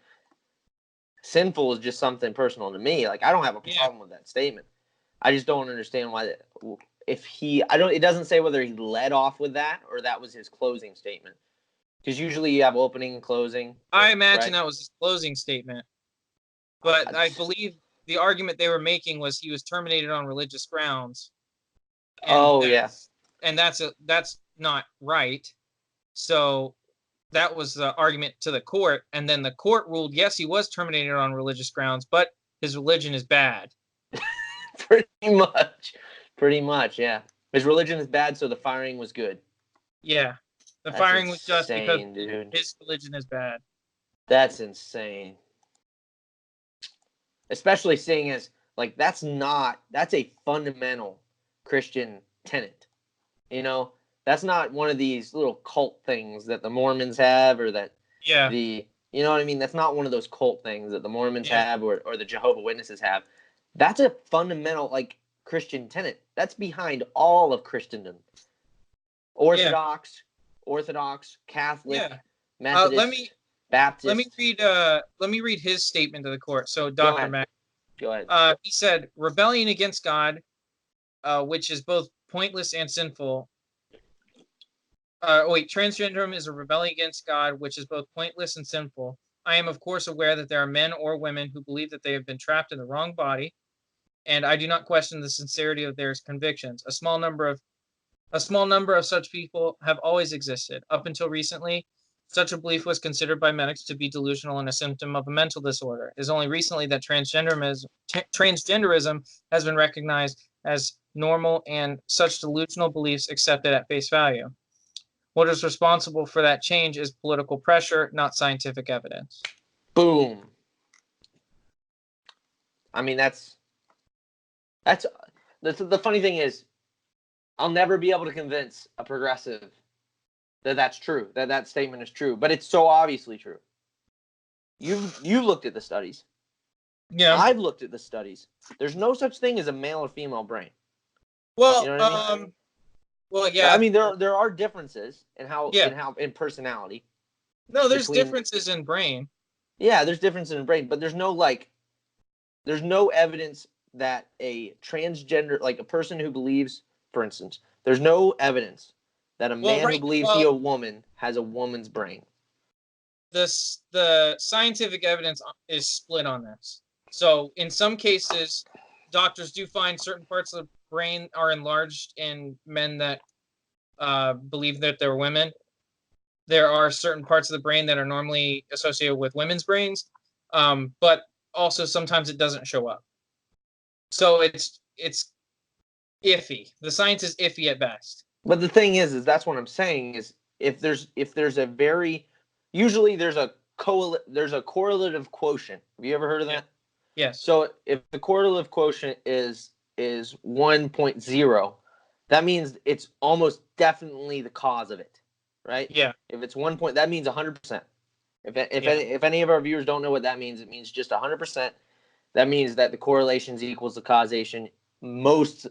sinful is just something personal to me. Like, I don't have a problem with that statement. I just don't understand why. It doesn't say whether he led off with that or that was his closing statement. Because usually you have opening and closing. I imagine that was his closing statement. But I believe the argument they were making was he was terminated on religious grounds. And that's not right. So that was the argument to the court. And then the court ruled, yes, he was terminated on religious grounds, but his religion is bad. Pretty much, yeah. His religion is bad, so the firing was good. Yeah. The firing was just because his religion is bad. That's insane. Especially seeing as, like, that's a fundamental Christian tenet. You know, that's not one of these little cult things that the Mormons have or that you know what I mean? That's not one of those cult things that the Mormons have or the Jehovah's Witnesses have. That's a fundamental, like, Christian tenet. That's behind all of Christendom. Orthodox, Catholic, Methodist, Baptist. Let me read his statement to the court. So, Dr. Mack. Go ahead. He said, rebellion against God, which is both pointless and sinful. Transgenderism is a rebellion against God, which is both pointless and sinful. I am, of course, aware that there are men or women who believe that they have been trapped in the wrong body, and I do not question the sincerity of their convictions. A small number of such people have always existed. Up until recently, such a belief was considered by medics to be delusional and a symptom of a mental disorder. It is only recently that transgenderism has been recognized as normal and such delusional beliefs accepted at face value. What is responsible for that change is political pressure, not scientific evidence. Boom. I mean, that's the funny thing is, I'll never be able to convince a progressive that that's true, that statement is true, but it's so obviously true. You looked at the studies. Yeah. I've looked at the studies. There's no such thing as a male or female brain. Well, you know what I mean? Well, yeah. I mean, there are differences in personality. No, there's differences in brain. Yeah, there's differences in brain, but there's no evidence that a transgender, like a person who believes, for instance, there's no evidence that a man who believes he's a woman has a woman's brain. The scientific evidence is split on this. So in some cases, doctors do find certain parts of the brain are enlarged in men that believe that they're women. There are certain parts of the brain that are normally associated with women's brains, but also sometimes it doesn't show up. So it's iffy. The science is iffy at best. But the thing is that's what I'm saying is if there's a very usually there's a correlative quotient. Have you ever heard of that? Yes. So if the correlative quotient is 1.0, that means it's almost definitely the cause of it, right? Yeah. If it's 1 point, that means 100%. If any of our viewers don't know what that means, it means just 100%. That means that the correlations equals the causation in most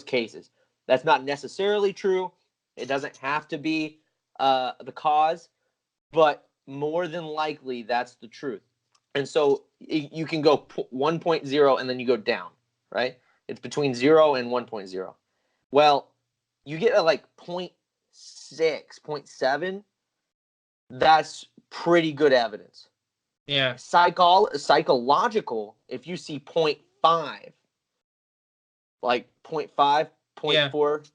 cases. That's not necessarily true. It doesn't have to be the cause, but more than likely that's the truth. And so you can go 1.0 and then you go down, right? It's between 0 and 1.0. Well, you get a 0.6, 0.7. That's pretty good evidence. Yeah. Psychological, if you see 0.5, 0.5, 0.4,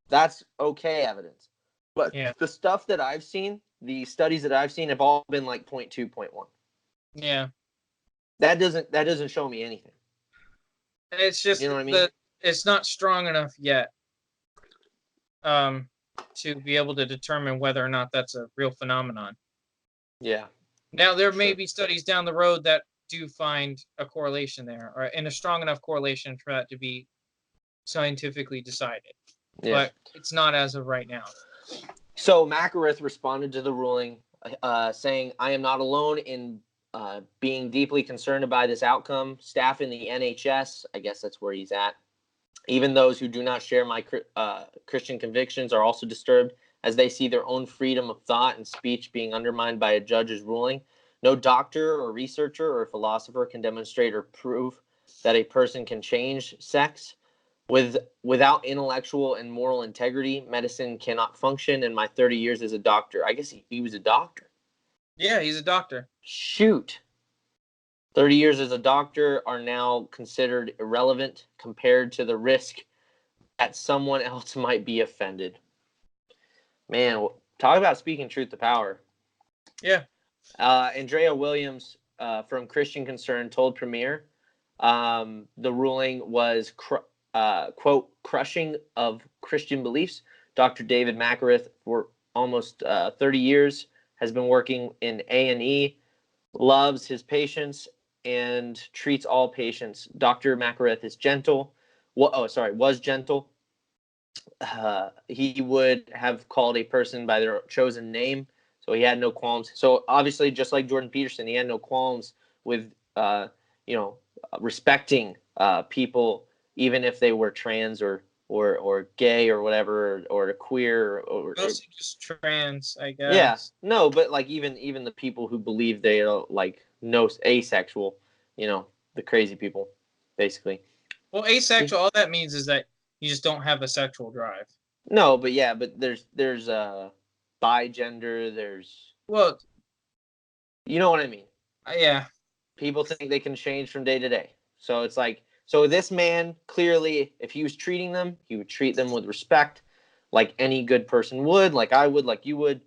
that's okay evidence. But the stuff that I've seen, the studies that I've seen have all been 0.2, 0.1. Yeah. That doesn't show me anything. It's just You know what I mean? it's not strong enough yet to be able to determine whether or not that's a real phenomenon. Yeah. Now, there may be studies down the road that do find a correlation there, and a strong enough correlation for that to be scientifically decided. Yeah. But it's not as of right now. So Makareth responded to the ruling, saying, "I am not alone in being deeply concerned by this outcome. Staff in the NHS, I guess that's where he's at, even those who do not share my Christian convictions are also disturbed as they see their own freedom of thought and speech being undermined by a judge's ruling. No doctor or researcher or philosopher can demonstrate or prove that a person can change sex. Without intellectual and moral integrity, medicine cannot function. In my 30 years as a doctor," I guess he was a doctor. Yeah, he's a doctor. Shoot. 30 years as a doctor are now considered irrelevant compared to the risk that someone else might be offended. Man, talk about speaking truth to power. Yeah. Andrea Williams from Christian Concern told Premier the ruling was, quote, crushing of Christian beliefs. Dr. David Makareth, for almost 30 years, has been working in A&E, loves his patients, and treats all patients. Dr. Makareth is gentle. Was gentle. He would have called a person by their chosen name, so he had no qualms. So obviously, just like Jordan Peterson, he had no qualms with, respecting people, even if they were trans or gay or whatever, or queer or mostly just trans, I guess. Yeah, no, but like even the people who believe they are like no asexual, the crazy people, basically. Well, asexual, all that means is that you just don't have a sexual drive. No, but there's bigender, there's, well, you know what I mean. Yeah. People think they can change from day to day. So it's like, so this man, clearly, if he was treating them, he would treat them with respect, like any good person would, like I would, like you would.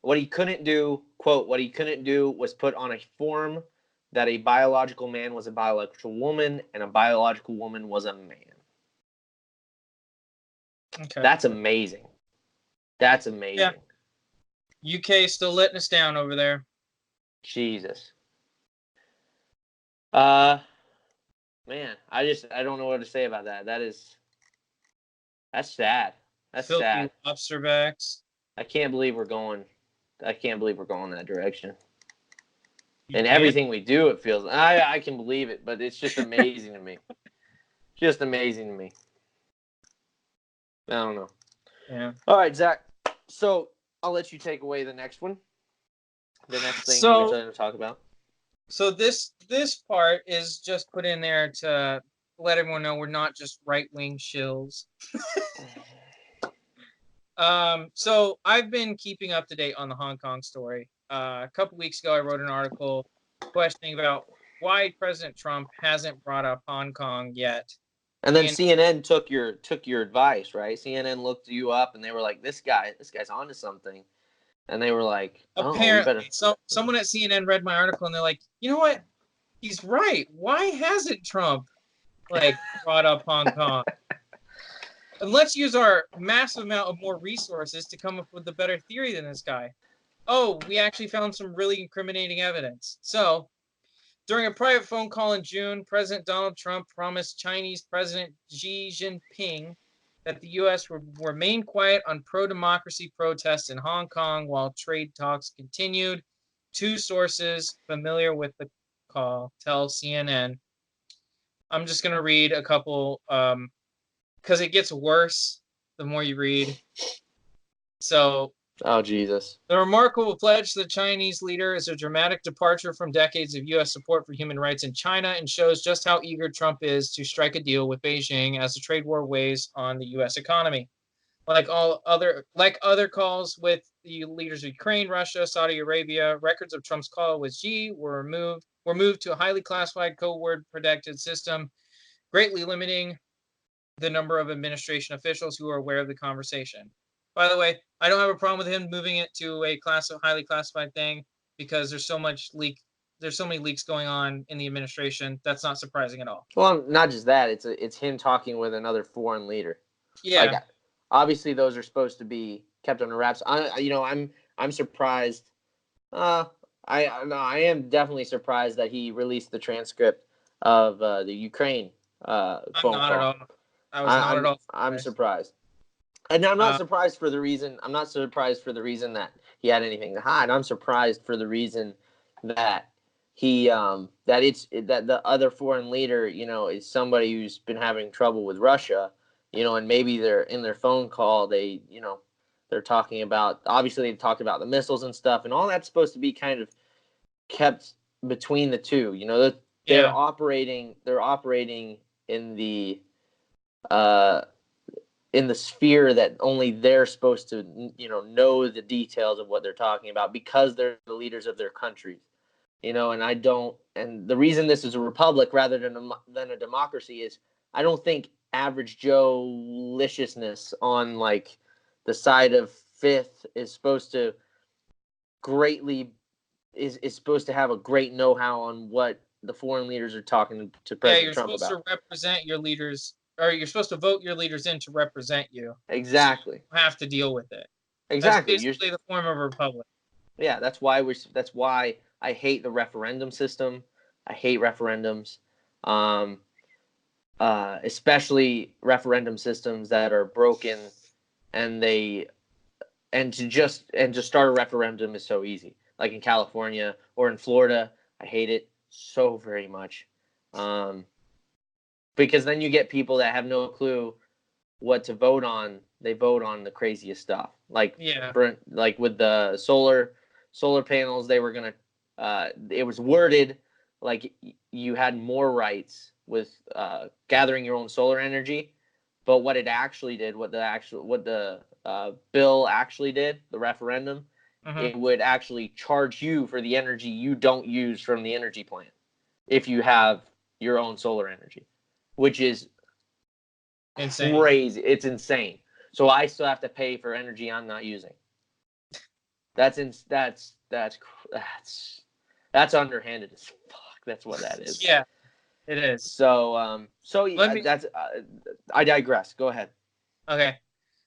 What he couldn't do, quote, what he couldn't do was put on a form that a biological man was a biological woman and a biological woman was a man. Okay. That's amazing. That's amazing. Yeah. UK still letting us down over there. Jesus. Man, I don't know what to say about that. That's sad. That's Filthy sad. lobster backs. I can't believe we're going that direction. And everything we do, it feels, I can believe it, but it's just amazing to me. Just amazing to me. I don't know. Yeah. All right, Zach. So I'll let you take away the next one. The next thing we're going to talk about. So this part is just put in there to let everyone know we're not just right-wing shills. So I've been keeping up to date on the Hong Kong story. A couple weeks ago, I wrote an article questioning about why President Trump hasn't brought up Hong Kong yet. And then CNN took your advice, right? CNN looked you up, and they were like, "This guy's onto something." And they were like, apparently, someone at CNN read my article, and they're like, "You know what? He's right. Why hasn't Trump brought up Hong Kong? And let's use our massive amount of more resources to come up with a better theory than this guy." Oh, we actually found some really incriminating evidence. So, during a private phone call in June, President Donald Trump promised Chinese President Xi Jinping that the U.S. would remain quiet on pro-democracy protests in Hong Kong while trade talks continued. Two sources familiar with the call tell CNN. I'm just going to read a couple because it gets worse the more you read. So, oh, Jesus. The remarkable pledge to the Chinese leader is a dramatic departure from decades of U.S. support for human rights in China and shows just how eager Trump is to strike a deal with Beijing as the trade war weighs on the U.S. economy. Like other calls with the leaders of Ukraine, Russia, Saudi Arabia, records of Trump's call with Xi were moved to a highly classified code-word protected system, greatly limiting the number of administration officials who are aware of the conversation. By the way, I don't have a problem with him moving it to a highly classified thing because there's so much leak there's so many leaks going on in the administration. That's not surprising at all. Well, not just that. It's him talking with another foreign leader. Yeah. Like, obviously, those are supposed to be kept under wraps. I'm surprised. I am definitely surprised that he released the transcript of the Ukraine phone call. Not at all. I was not at all. I'm surprised. And I'm not surprised for the reason. I'm not surprised for the reason that he had anything to hide. I'm surprised for the reason that that the other foreign leader, is somebody who's been having trouble with Russia, and maybe they're in their phone call. They're talking about, obviously they talked about the missiles and stuff, and all that's supposed to be kind of kept between the two. They're operating in the sphere that only they're supposed to, know the details of what they're talking about because they're the leaders of their countries, and the reason this is a republic rather than a democracy is I don't think average Joe liciousness on like the side of Fifth is supposed to have a great know-how on what the foreign leaders are talking to President Trump about. Yeah, you're supposed to represent your leaders, or you're supposed to vote your leaders in to represent you. Exactly. So you have to deal with it. Exactly. That's basically the form of a republic. Yeah, that's why I hate the referendum system. I hate referendums, especially referendum systems that are broken, and to start a referendum is so easy. Like in California or in Florida, I hate it so very much, because then you get people that have no clue what to vote on. They vote on the craziest stuff, like with the solar panels. They were gonna. It was worded like you had more rights with gathering your own solar energy, but what it actually did, what the bill actually did, the referendum, it would actually charge you for the energy you don't use from the energy plant if you have your own solar energy, which is insane. Crazy. It's insane. So I still have to pay for energy I'm not using. That's underhanded as fuck. That's what that is. Yeah, it is. So I digress. Go ahead. Okay.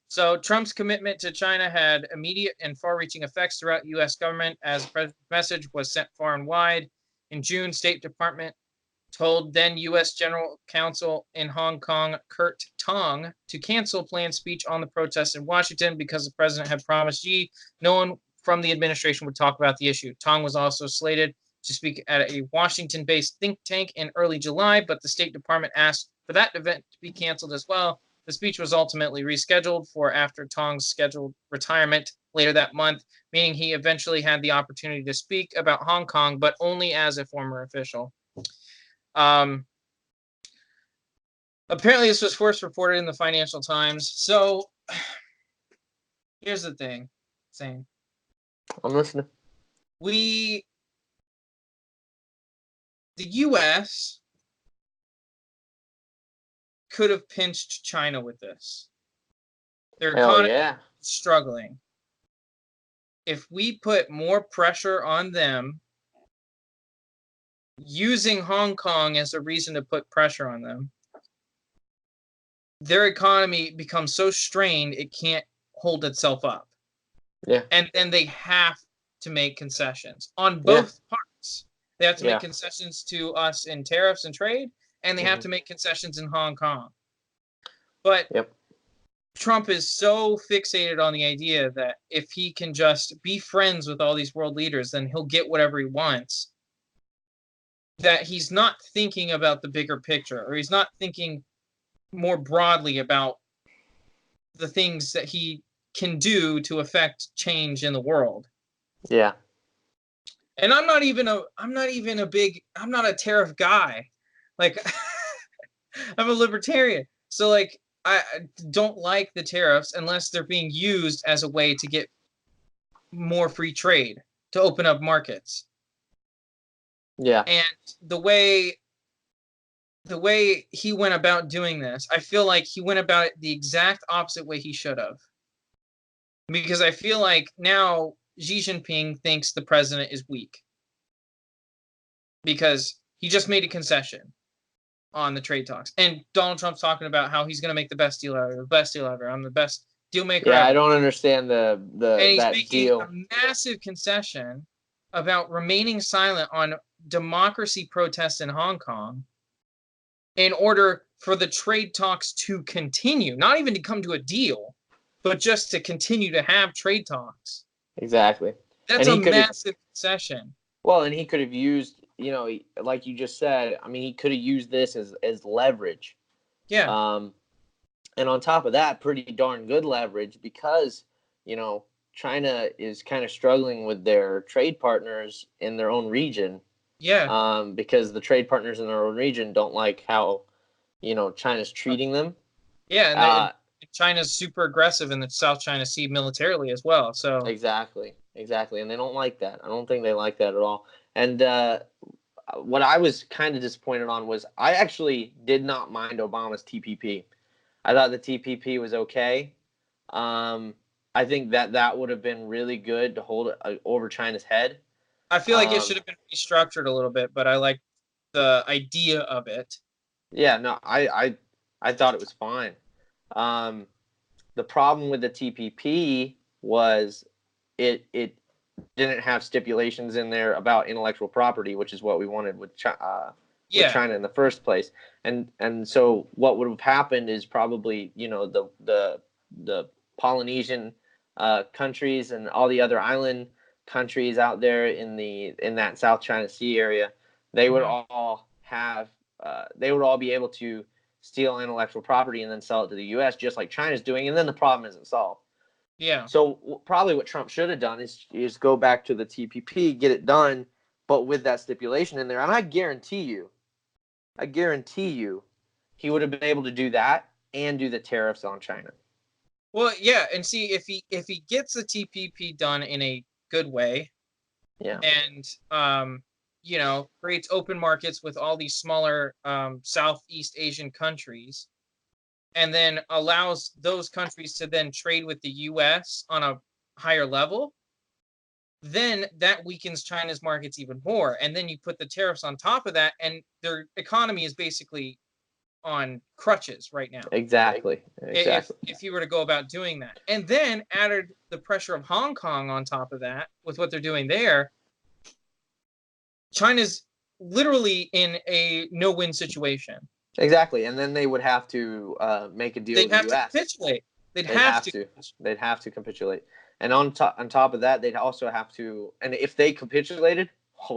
So Trump's commitment to China had immediate and far-reaching effects throughout U.S. government as the president's message was sent far and wide. In June, State Department told then U.S. General Counsel in Hong Kong, Kurt Tong, to cancel planned speech on the protests in Washington because the president had promised Xi no one from the administration would talk about the issue. Tong was also slated to speak at a Washington-based think tank in early July, but the State Department asked for that event to be canceled as well. The speech was ultimately rescheduled for after Tong's scheduled retirement later that month, meaning he eventually had the opportunity to speak about Hong Kong, but only as a former official. Apparently, this was first reported in the Financial Times. So, here's the thing, Zane. I'm listening. The U.S. could have pinched China with this. Their economy is struggling. If we put more pressure on them, using Hong Kong as a reason to put pressure on them, their economy becomes so strained it can't hold itself up. Yeah. And then they have to make concessions on both parts. They have to make concessions to us in tariffs and trade, and they have to make concessions in Hong Kong. But Trump is so fixated on the idea that if he can just be friends with all these world leaders, then he'll get whatever he wants, that he's not thinking about the bigger picture, or he's not thinking more broadly about the things that he can do to affect change in the world. Yeah. And I'm not a tariff guy. Like, I'm a libertarian. So, like, I don't like the tariffs unless they're being used as a way to get more free trade, to open up markets. Yeah. And the way he went about doing this, I feel like he went about it the exact opposite way he should have. Because I feel like now Xi Jinping thinks the president is weak. because he just made a concession on the trade talks. And Donald Trump's talking about how he's going to make the best deal ever, the best deal ever. I'm the best deal maker Yeah, ever. I don't understand And he's that making deal. a massive concession about remaining silent on democracy protests in Hong Kong in order for the trade talks to continue, not even to come to a deal, but just to continue to have trade talks. Exactly. That's a massive concession. Well, and he could have used, like you just said, I mean, he could have used this as leverage. Yeah. And on top of that, pretty darn good leverage because, China is kind of struggling with their trade partners in their own region. Yeah. Because the trade partners in their own region don't like how, China's treating them. Yeah, and China's super aggressive in the South China Sea militarily as well. So Exactly. And they don't like that. I don't think they like that at all. And what I was kind of disappointed on was I actually did not mind Obama's TPP. I thought the TPP was okay. I think that would have been really good to hold over China's head. I feel like it should have been restructured a little bit, but I like the idea of it. Yeah, no, I thought it was fine. The problem with the TPP was it didn't have stipulations in there about intellectual property, which is what we wanted with China in the first place. And so what would have happened is probably the Polynesian countries and all the other island countries out there in that South China Sea area, they would all be able to steal intellectual property and then sell it to the U.S. just like China's doing, and then the problem isn't solved. Yeah. So probably what Trump should have done is go back to the TPP, get it done, but with that stipulation in there. And I guarantee you, he would have been able to do that and do the tariffs on China. Well, yeah, and see if he gets the TPP done in a good way, and creates open markets with all these smaller Southeast Asian countries, and then allows those countries to then trade with the U.S. on a higher level, then that weakens China's markets even more. And then you put the tariffs on top of that, and their economy is basically on crutches right now. Exactly. If you were to go about doing that, and then added the pressure of Hong Kong on top of that with what they're doing there, China's literally in a no-win situation. Exactly, and then they would have to make a deal with the U.S. They'd have to capitulate. They'd have to capitulate. And on top of that, they'd also have to. And if they capitulated,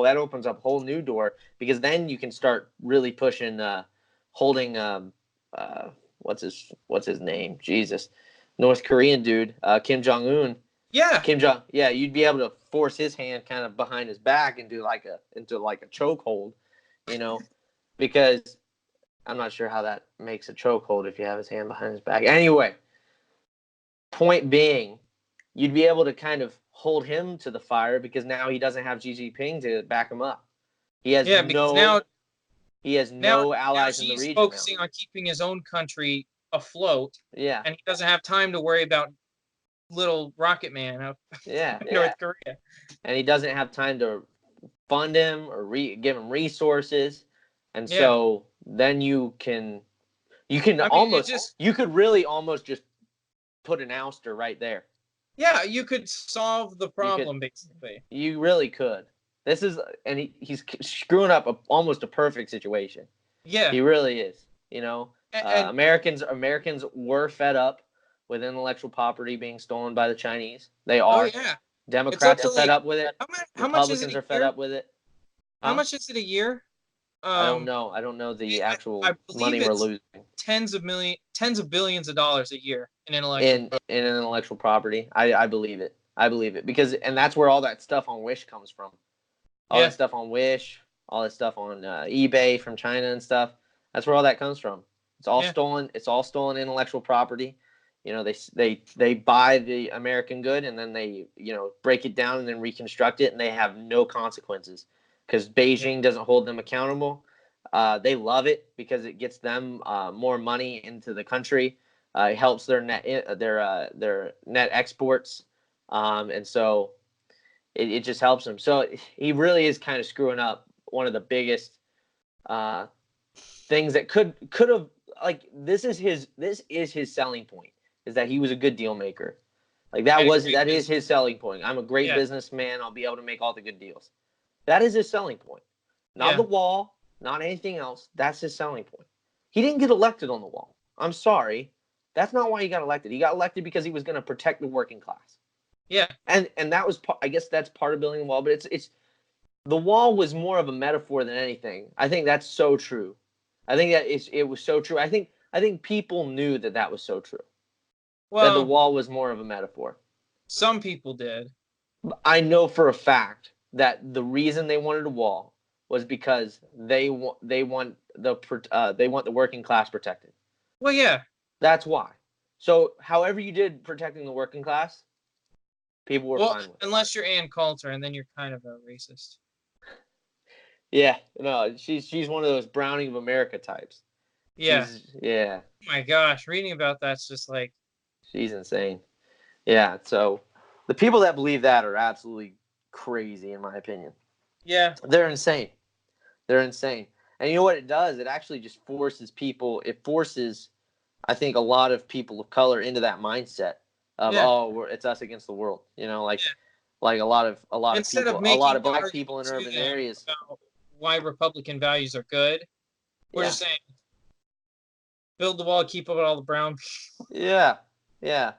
that opens up a whole new door, because then you can start really pushing, holding. What's his name? Jesus, North Korean dude, Kim Jong-un. Yeah. Yeah, you'd be able to force his hand kind of behind his back and do into a chokehold, because I'm not sure how that makes a chokehold if you have his hand behind his back. Anyway, point being, you'd be able to kind of hold him to the fire, because now he doesn't have Xi Jinping to back him up. He has no allies in the region. He's focusing on keeping his own country afloat. Yeah. And he doesn't have time to worry about little Rocket Man of North Korea. And he doesn't have time to fund him or give him resources. And so then you could really almost just put an ouster right there. Yeah, you could solve the problem, basically. You really could. And he's screwing up almost a perfect situation. Yeah. He really is. Americans were fed up with intellectual property being stolen by the Chinese. They are. Oh, yeah. Democrats are fed up with it. How much is it? Republicans are fed up with it. How much is it a year? I don't know. I don't know the actual money we're losing. Tens of billions of dollars a year in intellectual property. I believe it. And that's where all that stuff on Wish comes from. All that stuff on Wish, all that stuff on eBay from China and stuff. That's where all that comes from. It's all stolen. It's all stolen intellectual property. They buy the American good, and then they break it down and then reconstruct it, and they have no consequences, because Beijing doesn't hold them accountable. They love it because it gets them more money into the country. It helps their net exports, and so it just helps them. So he really is kind of screwing up one of the biggest things that could have, like, this is his selling point, is that he was a good deal maker. Like, that is his selling point. I'm a great businessman. I'll be able to make all the good deals. That is his selling point. Not the wall, not anything else. That's his selling point. He didn't get elected on the wall. I'm sorry. That's not why he got elected. He got elected because he was going to protect the working class. Yeah. And that was, I guess that's part of building the wall, but it's the wall was more of a metaphor than anything. I think that's so true. I think that it was so true. I think people knew that was so true. Well, that the wall was more of a metaphor. Some people did. I know for a fact that the reason they wanted a wall was because they want the working class protected. Well, yeah. That's why. So, however you did protecting the working class, people were fine with it. Unless you're Ann Coulter, and then you're kind of a racist. Yeah, no, she's one of those Browning of America types. Yeah. Yeah. Oh my gosh, reading about that's just like, she's insane. Yeah, so the people that believe that are absolutely crazy, in my opinion. Yeah. They're insane. They're insane. And you know what it does? It actually just forces people. It forces, I think, a lot of people of color into that mindset of it's us against the world. You know, like a lot of people, a lot of black people in urban areas. Why Republican values are good. We're just saying, build the wall, keep up with all the brown people. Yeah.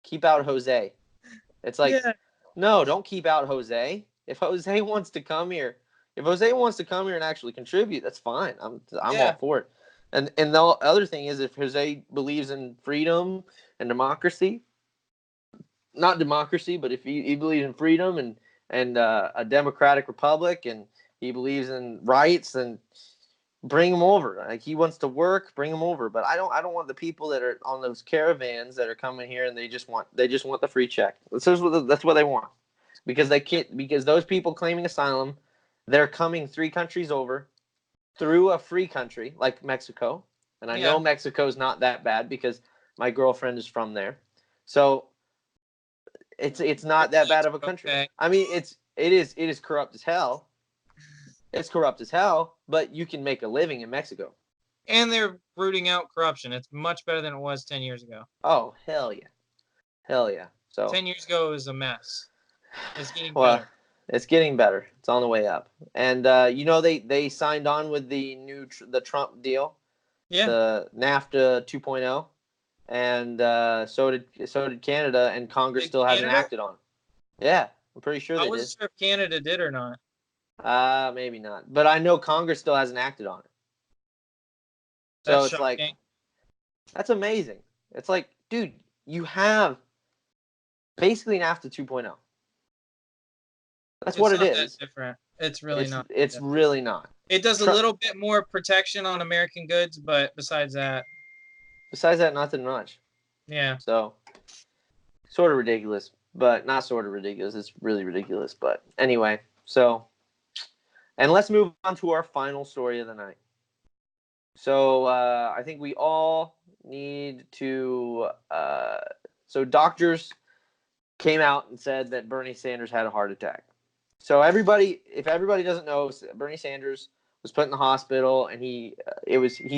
Keep out Jose. It's like, no, don't keep out Jose. If Jose wants to come here, and actually contribute, that's fine. I'm all for it. And the other thing is, if Jose believes in freedom and democracy, not democracy, but if he believes in freedom and a democratic republic, and he believes in rights, then bring him over. Like, he wants to work, bring him over. But I don't want the people that are on those caravans that are coming here and they just want the free check. That's what they want. Because those people claiming asylum, they're coming 3 countries over through a free country like Mexico. And I know Mexico's not that bad because my girlfriend is from there. So it's not that bad of a country. Okay. I mean, it is corrupt as hell. It's corrupt as hell, but you can make a living in Mexico. And they're rooting out corruption. It's much better than it was 10 years ago. Oh, hell yeah. Hell yeah. So 10 years ago, it was a mess. It's getting better. It's getting better. It's on the way up. And, they signed on with the Trump deal. Yeah. The NAFTA 2.0. And so did Canada, and Congress still hasn't acted on it. Yeah, I'm pretty sure they did. I wasn't sure if Canada did or not. Maybe not. But I know Congress still hasn't acted on it. So it's shocking. Like, that's amazing. It's like, dude, you have basically NAFTA 2.0. That's what it is. That different. It's really not. It's really not. It does a little bit more protection on American goods, but besides that, nothing much. Yeah. So, sort of ridiculous, but not sort of ridiculous. It's really ridiculous. But anyway, so, and let's move on to our final story of the night. So, I think we all need to, so doctors came out and said that Bernie Sanders had a heart attack. So if everybody doesn't know, Bernie Sanders was put in the hospital, and he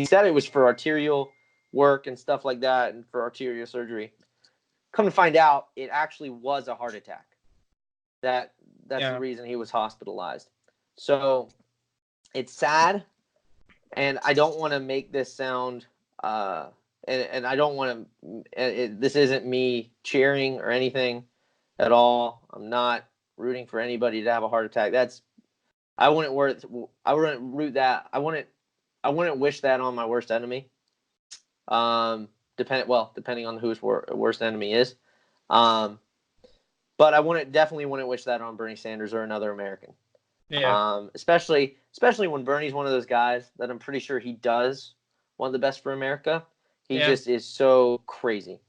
said it was for arterial work and stuff like that, and for arterial surgery. Come to find out, it actually was a heart attack. That's the reason he was hospitalized. So it's sad, and I don't want to make this sound, and I don't want to. This isn't me cheering or anything at all. I'm not rooting for anybody to have a heart attack. I wouldn't root that. I wouldn't wish that on my worst enemy. Depending on who his worst enemy is. But I definitely wouldn't wish that on Bernie Sanders or another American. Yeah. Especially when Bernie's one of those guys that I'm pretty sure he does want the best for America. He just is so crazy.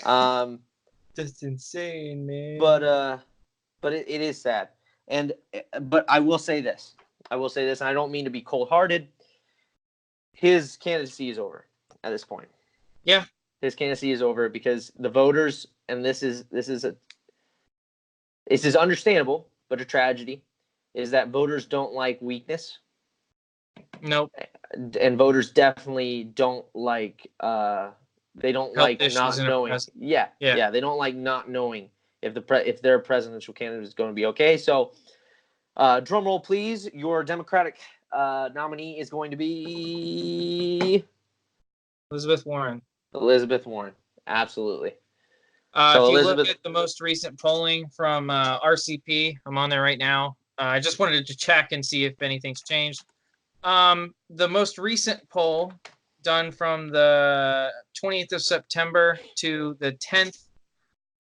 That's insane, man. But it is sad. But I will say this, and I don't mean to be cold-hearted. His candidacy is over at this point. Yeah. His candidacy is over because the voters, and this is understandable, but a tragedy. is that voters don't like weakness. Nope. And voters definitely don't like they don't Health like issues not in a knowing. president. Yeah, they don't like not knowing if if their presidential candidate is going to be okay. So, drum roll, please. Your Democratic nominee is going to be Elizabeth Warren. Elizabeth Warren. Absolutely. So if you look at the most recent polling from RCP, I'm on there right now. I just wanted to check and see if anything's changed. The most recent poll done from the 20th of September to the 10th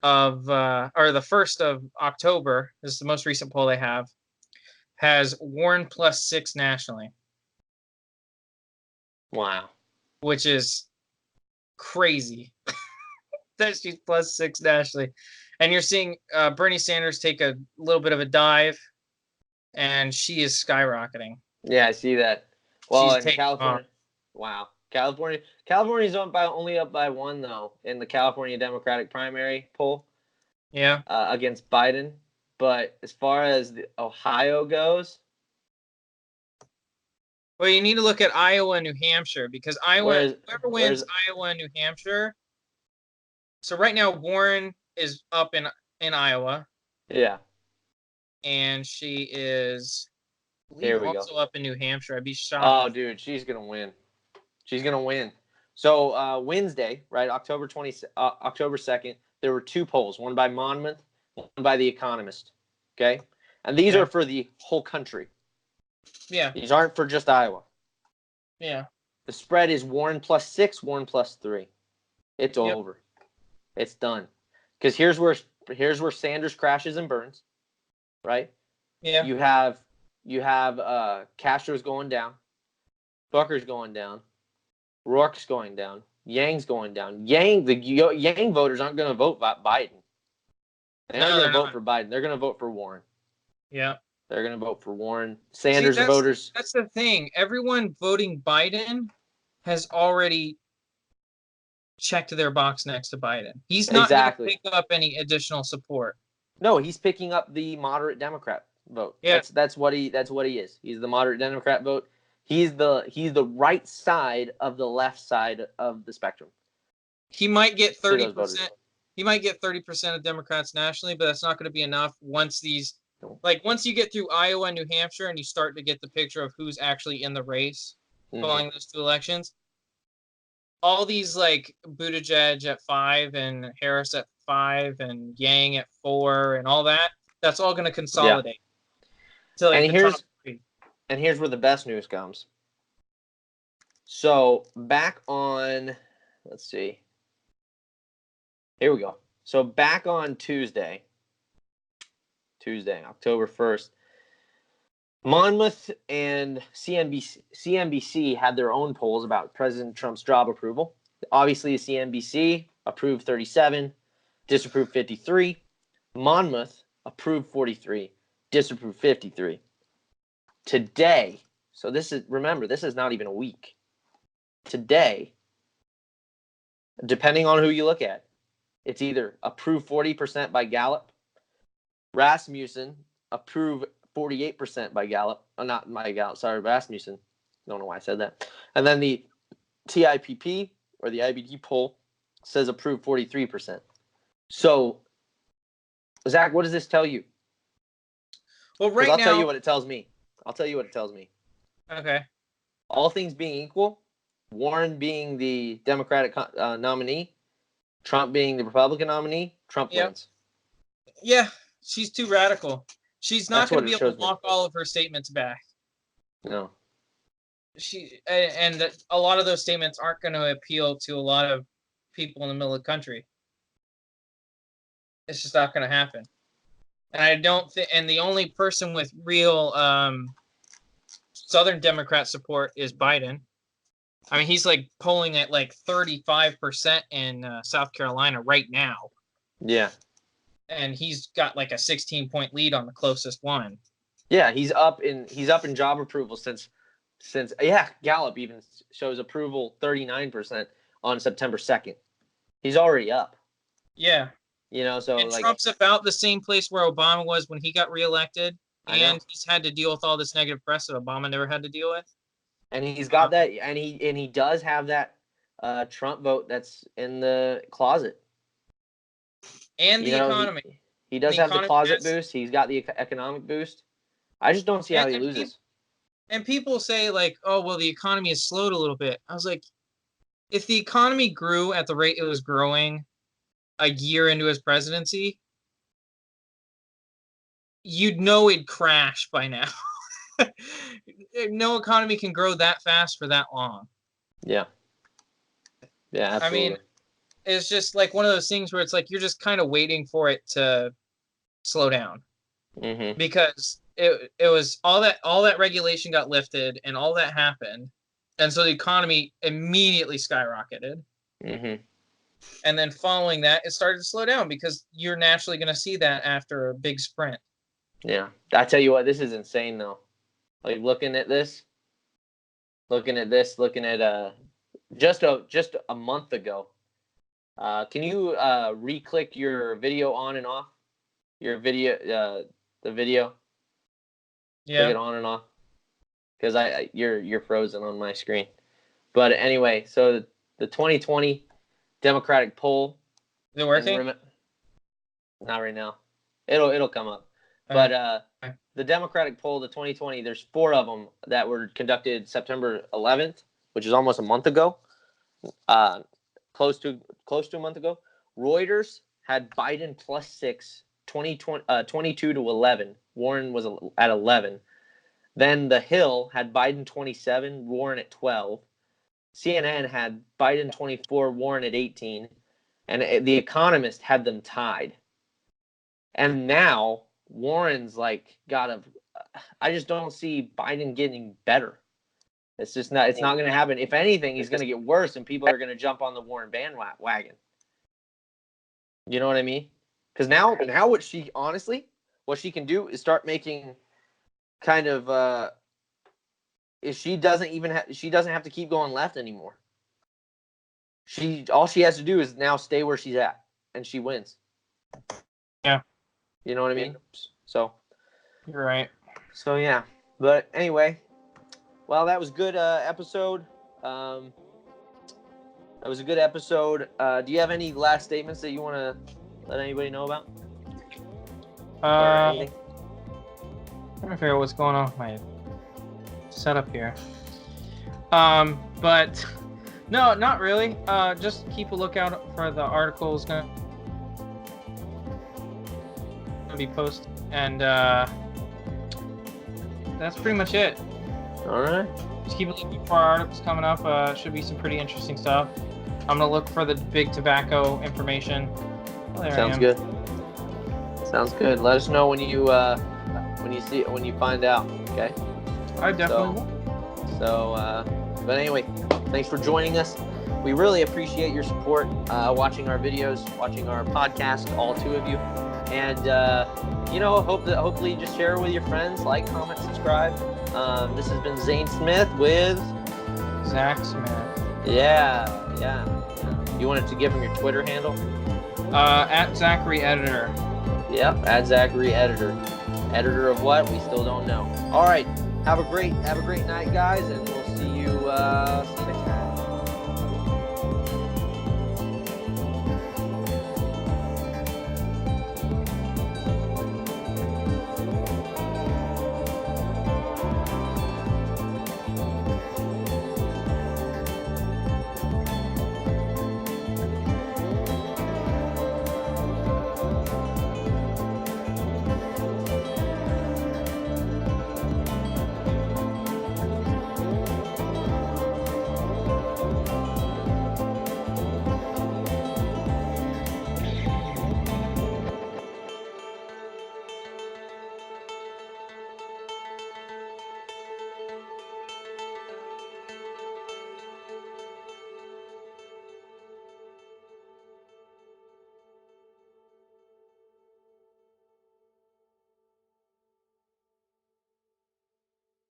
of, or the 1st of October, this is the most recent poll they have, has Warren +6 nationally. Wow. Which is crazy. That she's +6 nationally. And you're seeing Bernie Sanders take a little bit of a dive, and she is skyrocketing. Yeah, I see that. Well, She's in California, wow. California's only up by 1 though in the California Democratic primary poll. Yeah. Against Biden, but as far as Ohio goes, well, you need to look at Iowa and New Hampshire, because whoever wins Iowa and New Hampshire. So right now Warren is up in Iowa. Yeah. And she is also up in New Hampshire. I'd be shocked. Oh, dude, she's gonna win. She's gonna win. So Wednesday, right, October 2nd, there were 2 polls, one by Monmouth, one by The Economist. Okay, and these are for the whole country. Yeah. These aren't for just Iowa. Yeah. The spread is Warren +6, Warren +3. It's over. It's done. Because here's where Sanders crashes and burns. Right? Yeah. You have Castro's going down, Booker's going down, Rourke's going down, Yang's going down. Yang voters aren't going to vote Biden. They're not going to vote for Biden. They're going to vote for Warren. Yeah. They're going to vote for Warren. Sanders voters. That's the thing. Everyone voting Biden has already checked their box next to Biden. He's not going to pick up any additional support. No, he's picking up the moderate Democrat vote. Yeah. That's what he is. He's the moderate Democrat vote. He's the right side of the left side of the spectrum. He might get 30%. He might get 30% of Democrats nationally, but that's not going to be enough once once you get through Iowa and New Hampshire and you start to get the picture of who's actually in the race following those 2 elections. All these Buttigieg at 5 and Harris at 5 and Yang at 4 and all that's all going to consolidate. Yeah. And here's where the best news comes. So back on, let's see. Here we go. So back on Tuesday, October 1st, Monmouth and CNBC had their own polls about President Trump's job approval. Obviously, CNBC approved 37, disapproved 53. Monmouth approved 43, disapproved 53. Today, so this is not even a week. Today, depending on who you look at, it's either approved 40% by Gallup, Rasmussen approved 48% by Gallup. Not by Gallup, sorry, Rasmussen. Don't know why I said that. And then the TIPP or the IBD poll says approved 43%. So, Zach, what does this tell you? Well, right now, I'll tell you what it tells me. Okay. All things being equal, Warren being the Democratic nominee, Trump being the Republican nominee, Trump wins. Yeah, she's too radical. She's not going to be able to walk all of her statements back. No. And a lot of those statements aren't going to appeal to a lot of people in the middle of the country. It's just not going to happen. And I don't think, and the only person with real Southern Democrat support is Biden. I mean, he's polling at 35% in South Carolina right now. Yeah. And he's got a 16-point lead on the closest one. Yeah, he's up in job approval since Gallup even shows approval 39% on September 2nd. He's already up. Yeah. So and Trump's about the same place where Obama was when he got reelected. And he's had to deal with all this negative press that Obama never had to deal with. And he's got that, and he does have that Trump vote that's in the closet. And the economy. He does have the closet boost. He's got the economic boost. I just don't see how he loses. And people say, like, oh, well, the economy has slowed a little bit. I was like, if the economy grew at the rate it was growing a year into his presidency, you'd know it'd crash by now. No economy can grow that fast for that long. Yeah. Yeah, absolutely. I mean, it's just like one of those things where it's like you're just kind of waiting for it to slow down. Mm-hmm. Because it was all that regulation got lifted and all that happened. And so the economy immediately skyrocketed. Mm-hmm. And then following that, it started to slow down because you're naturally going to see that after a big sprint. Yeah. I tell you what, this is insane, though. Like, looking at just a month ago. Can you re-click your video on and off? Your video, the video? Yeah. Click it on and off. Because you're frozen on my screen. But anyway, so the 2020 Democratic poll. Is it working? Not right now. It'll come up. But the Democratic poll, the 2020, there's 4 of them that were conducted September 11th, which is almost a month ago. Close to a month ago. Reuters had Biden plus 6, 22 to 11. Warren was at 11. Then The Hill had Biden 27, Warren at 12. CNN had Biden 24, Warren at 18. And The Economist had them tied. And now Warren's like I just don't see Biden getting better. It's just not. It's not going to happen. If anything, he's going to get worse, and people are going to jump on the Warren bandwagon. You know what I mean? Because now what she can do is start making kind of is she doesn't have to keep going left anymore. All she has to do is now stay where she's at, and she wins. Yeah. You know what I mean? So. You're right. So yeah, but anyway, well, that was good episode. That was a good episode. Do you have any last statements that you want to let anybody know about? I'm trying to figure out what's going on with my setup here. But no, not really. Just keep a lookout for the articles gonna be posted, and that's pretty much it. All right. Just keep looking for our articles coming up. Should be some pretty interesting stuff. I'm gonna look for the big tobacco information. Sounds good. Sounds good. Let us know when you find out. Okay. I definitely will. So, but anyway, thanks for joining us. We really appreciate your support, watching our videos, watching our podcast, all 2 of you, and hopefully you just share it with your friends, like, comment, subscribe. This has been Zane Smith with Zach Smith. Yeah. You wanted to give him your Twitter handle? At Zachary Editor. Yep, at Zachary Editor. Editor of what? We still don't know. All right. Have a great night, guys, and we'll see you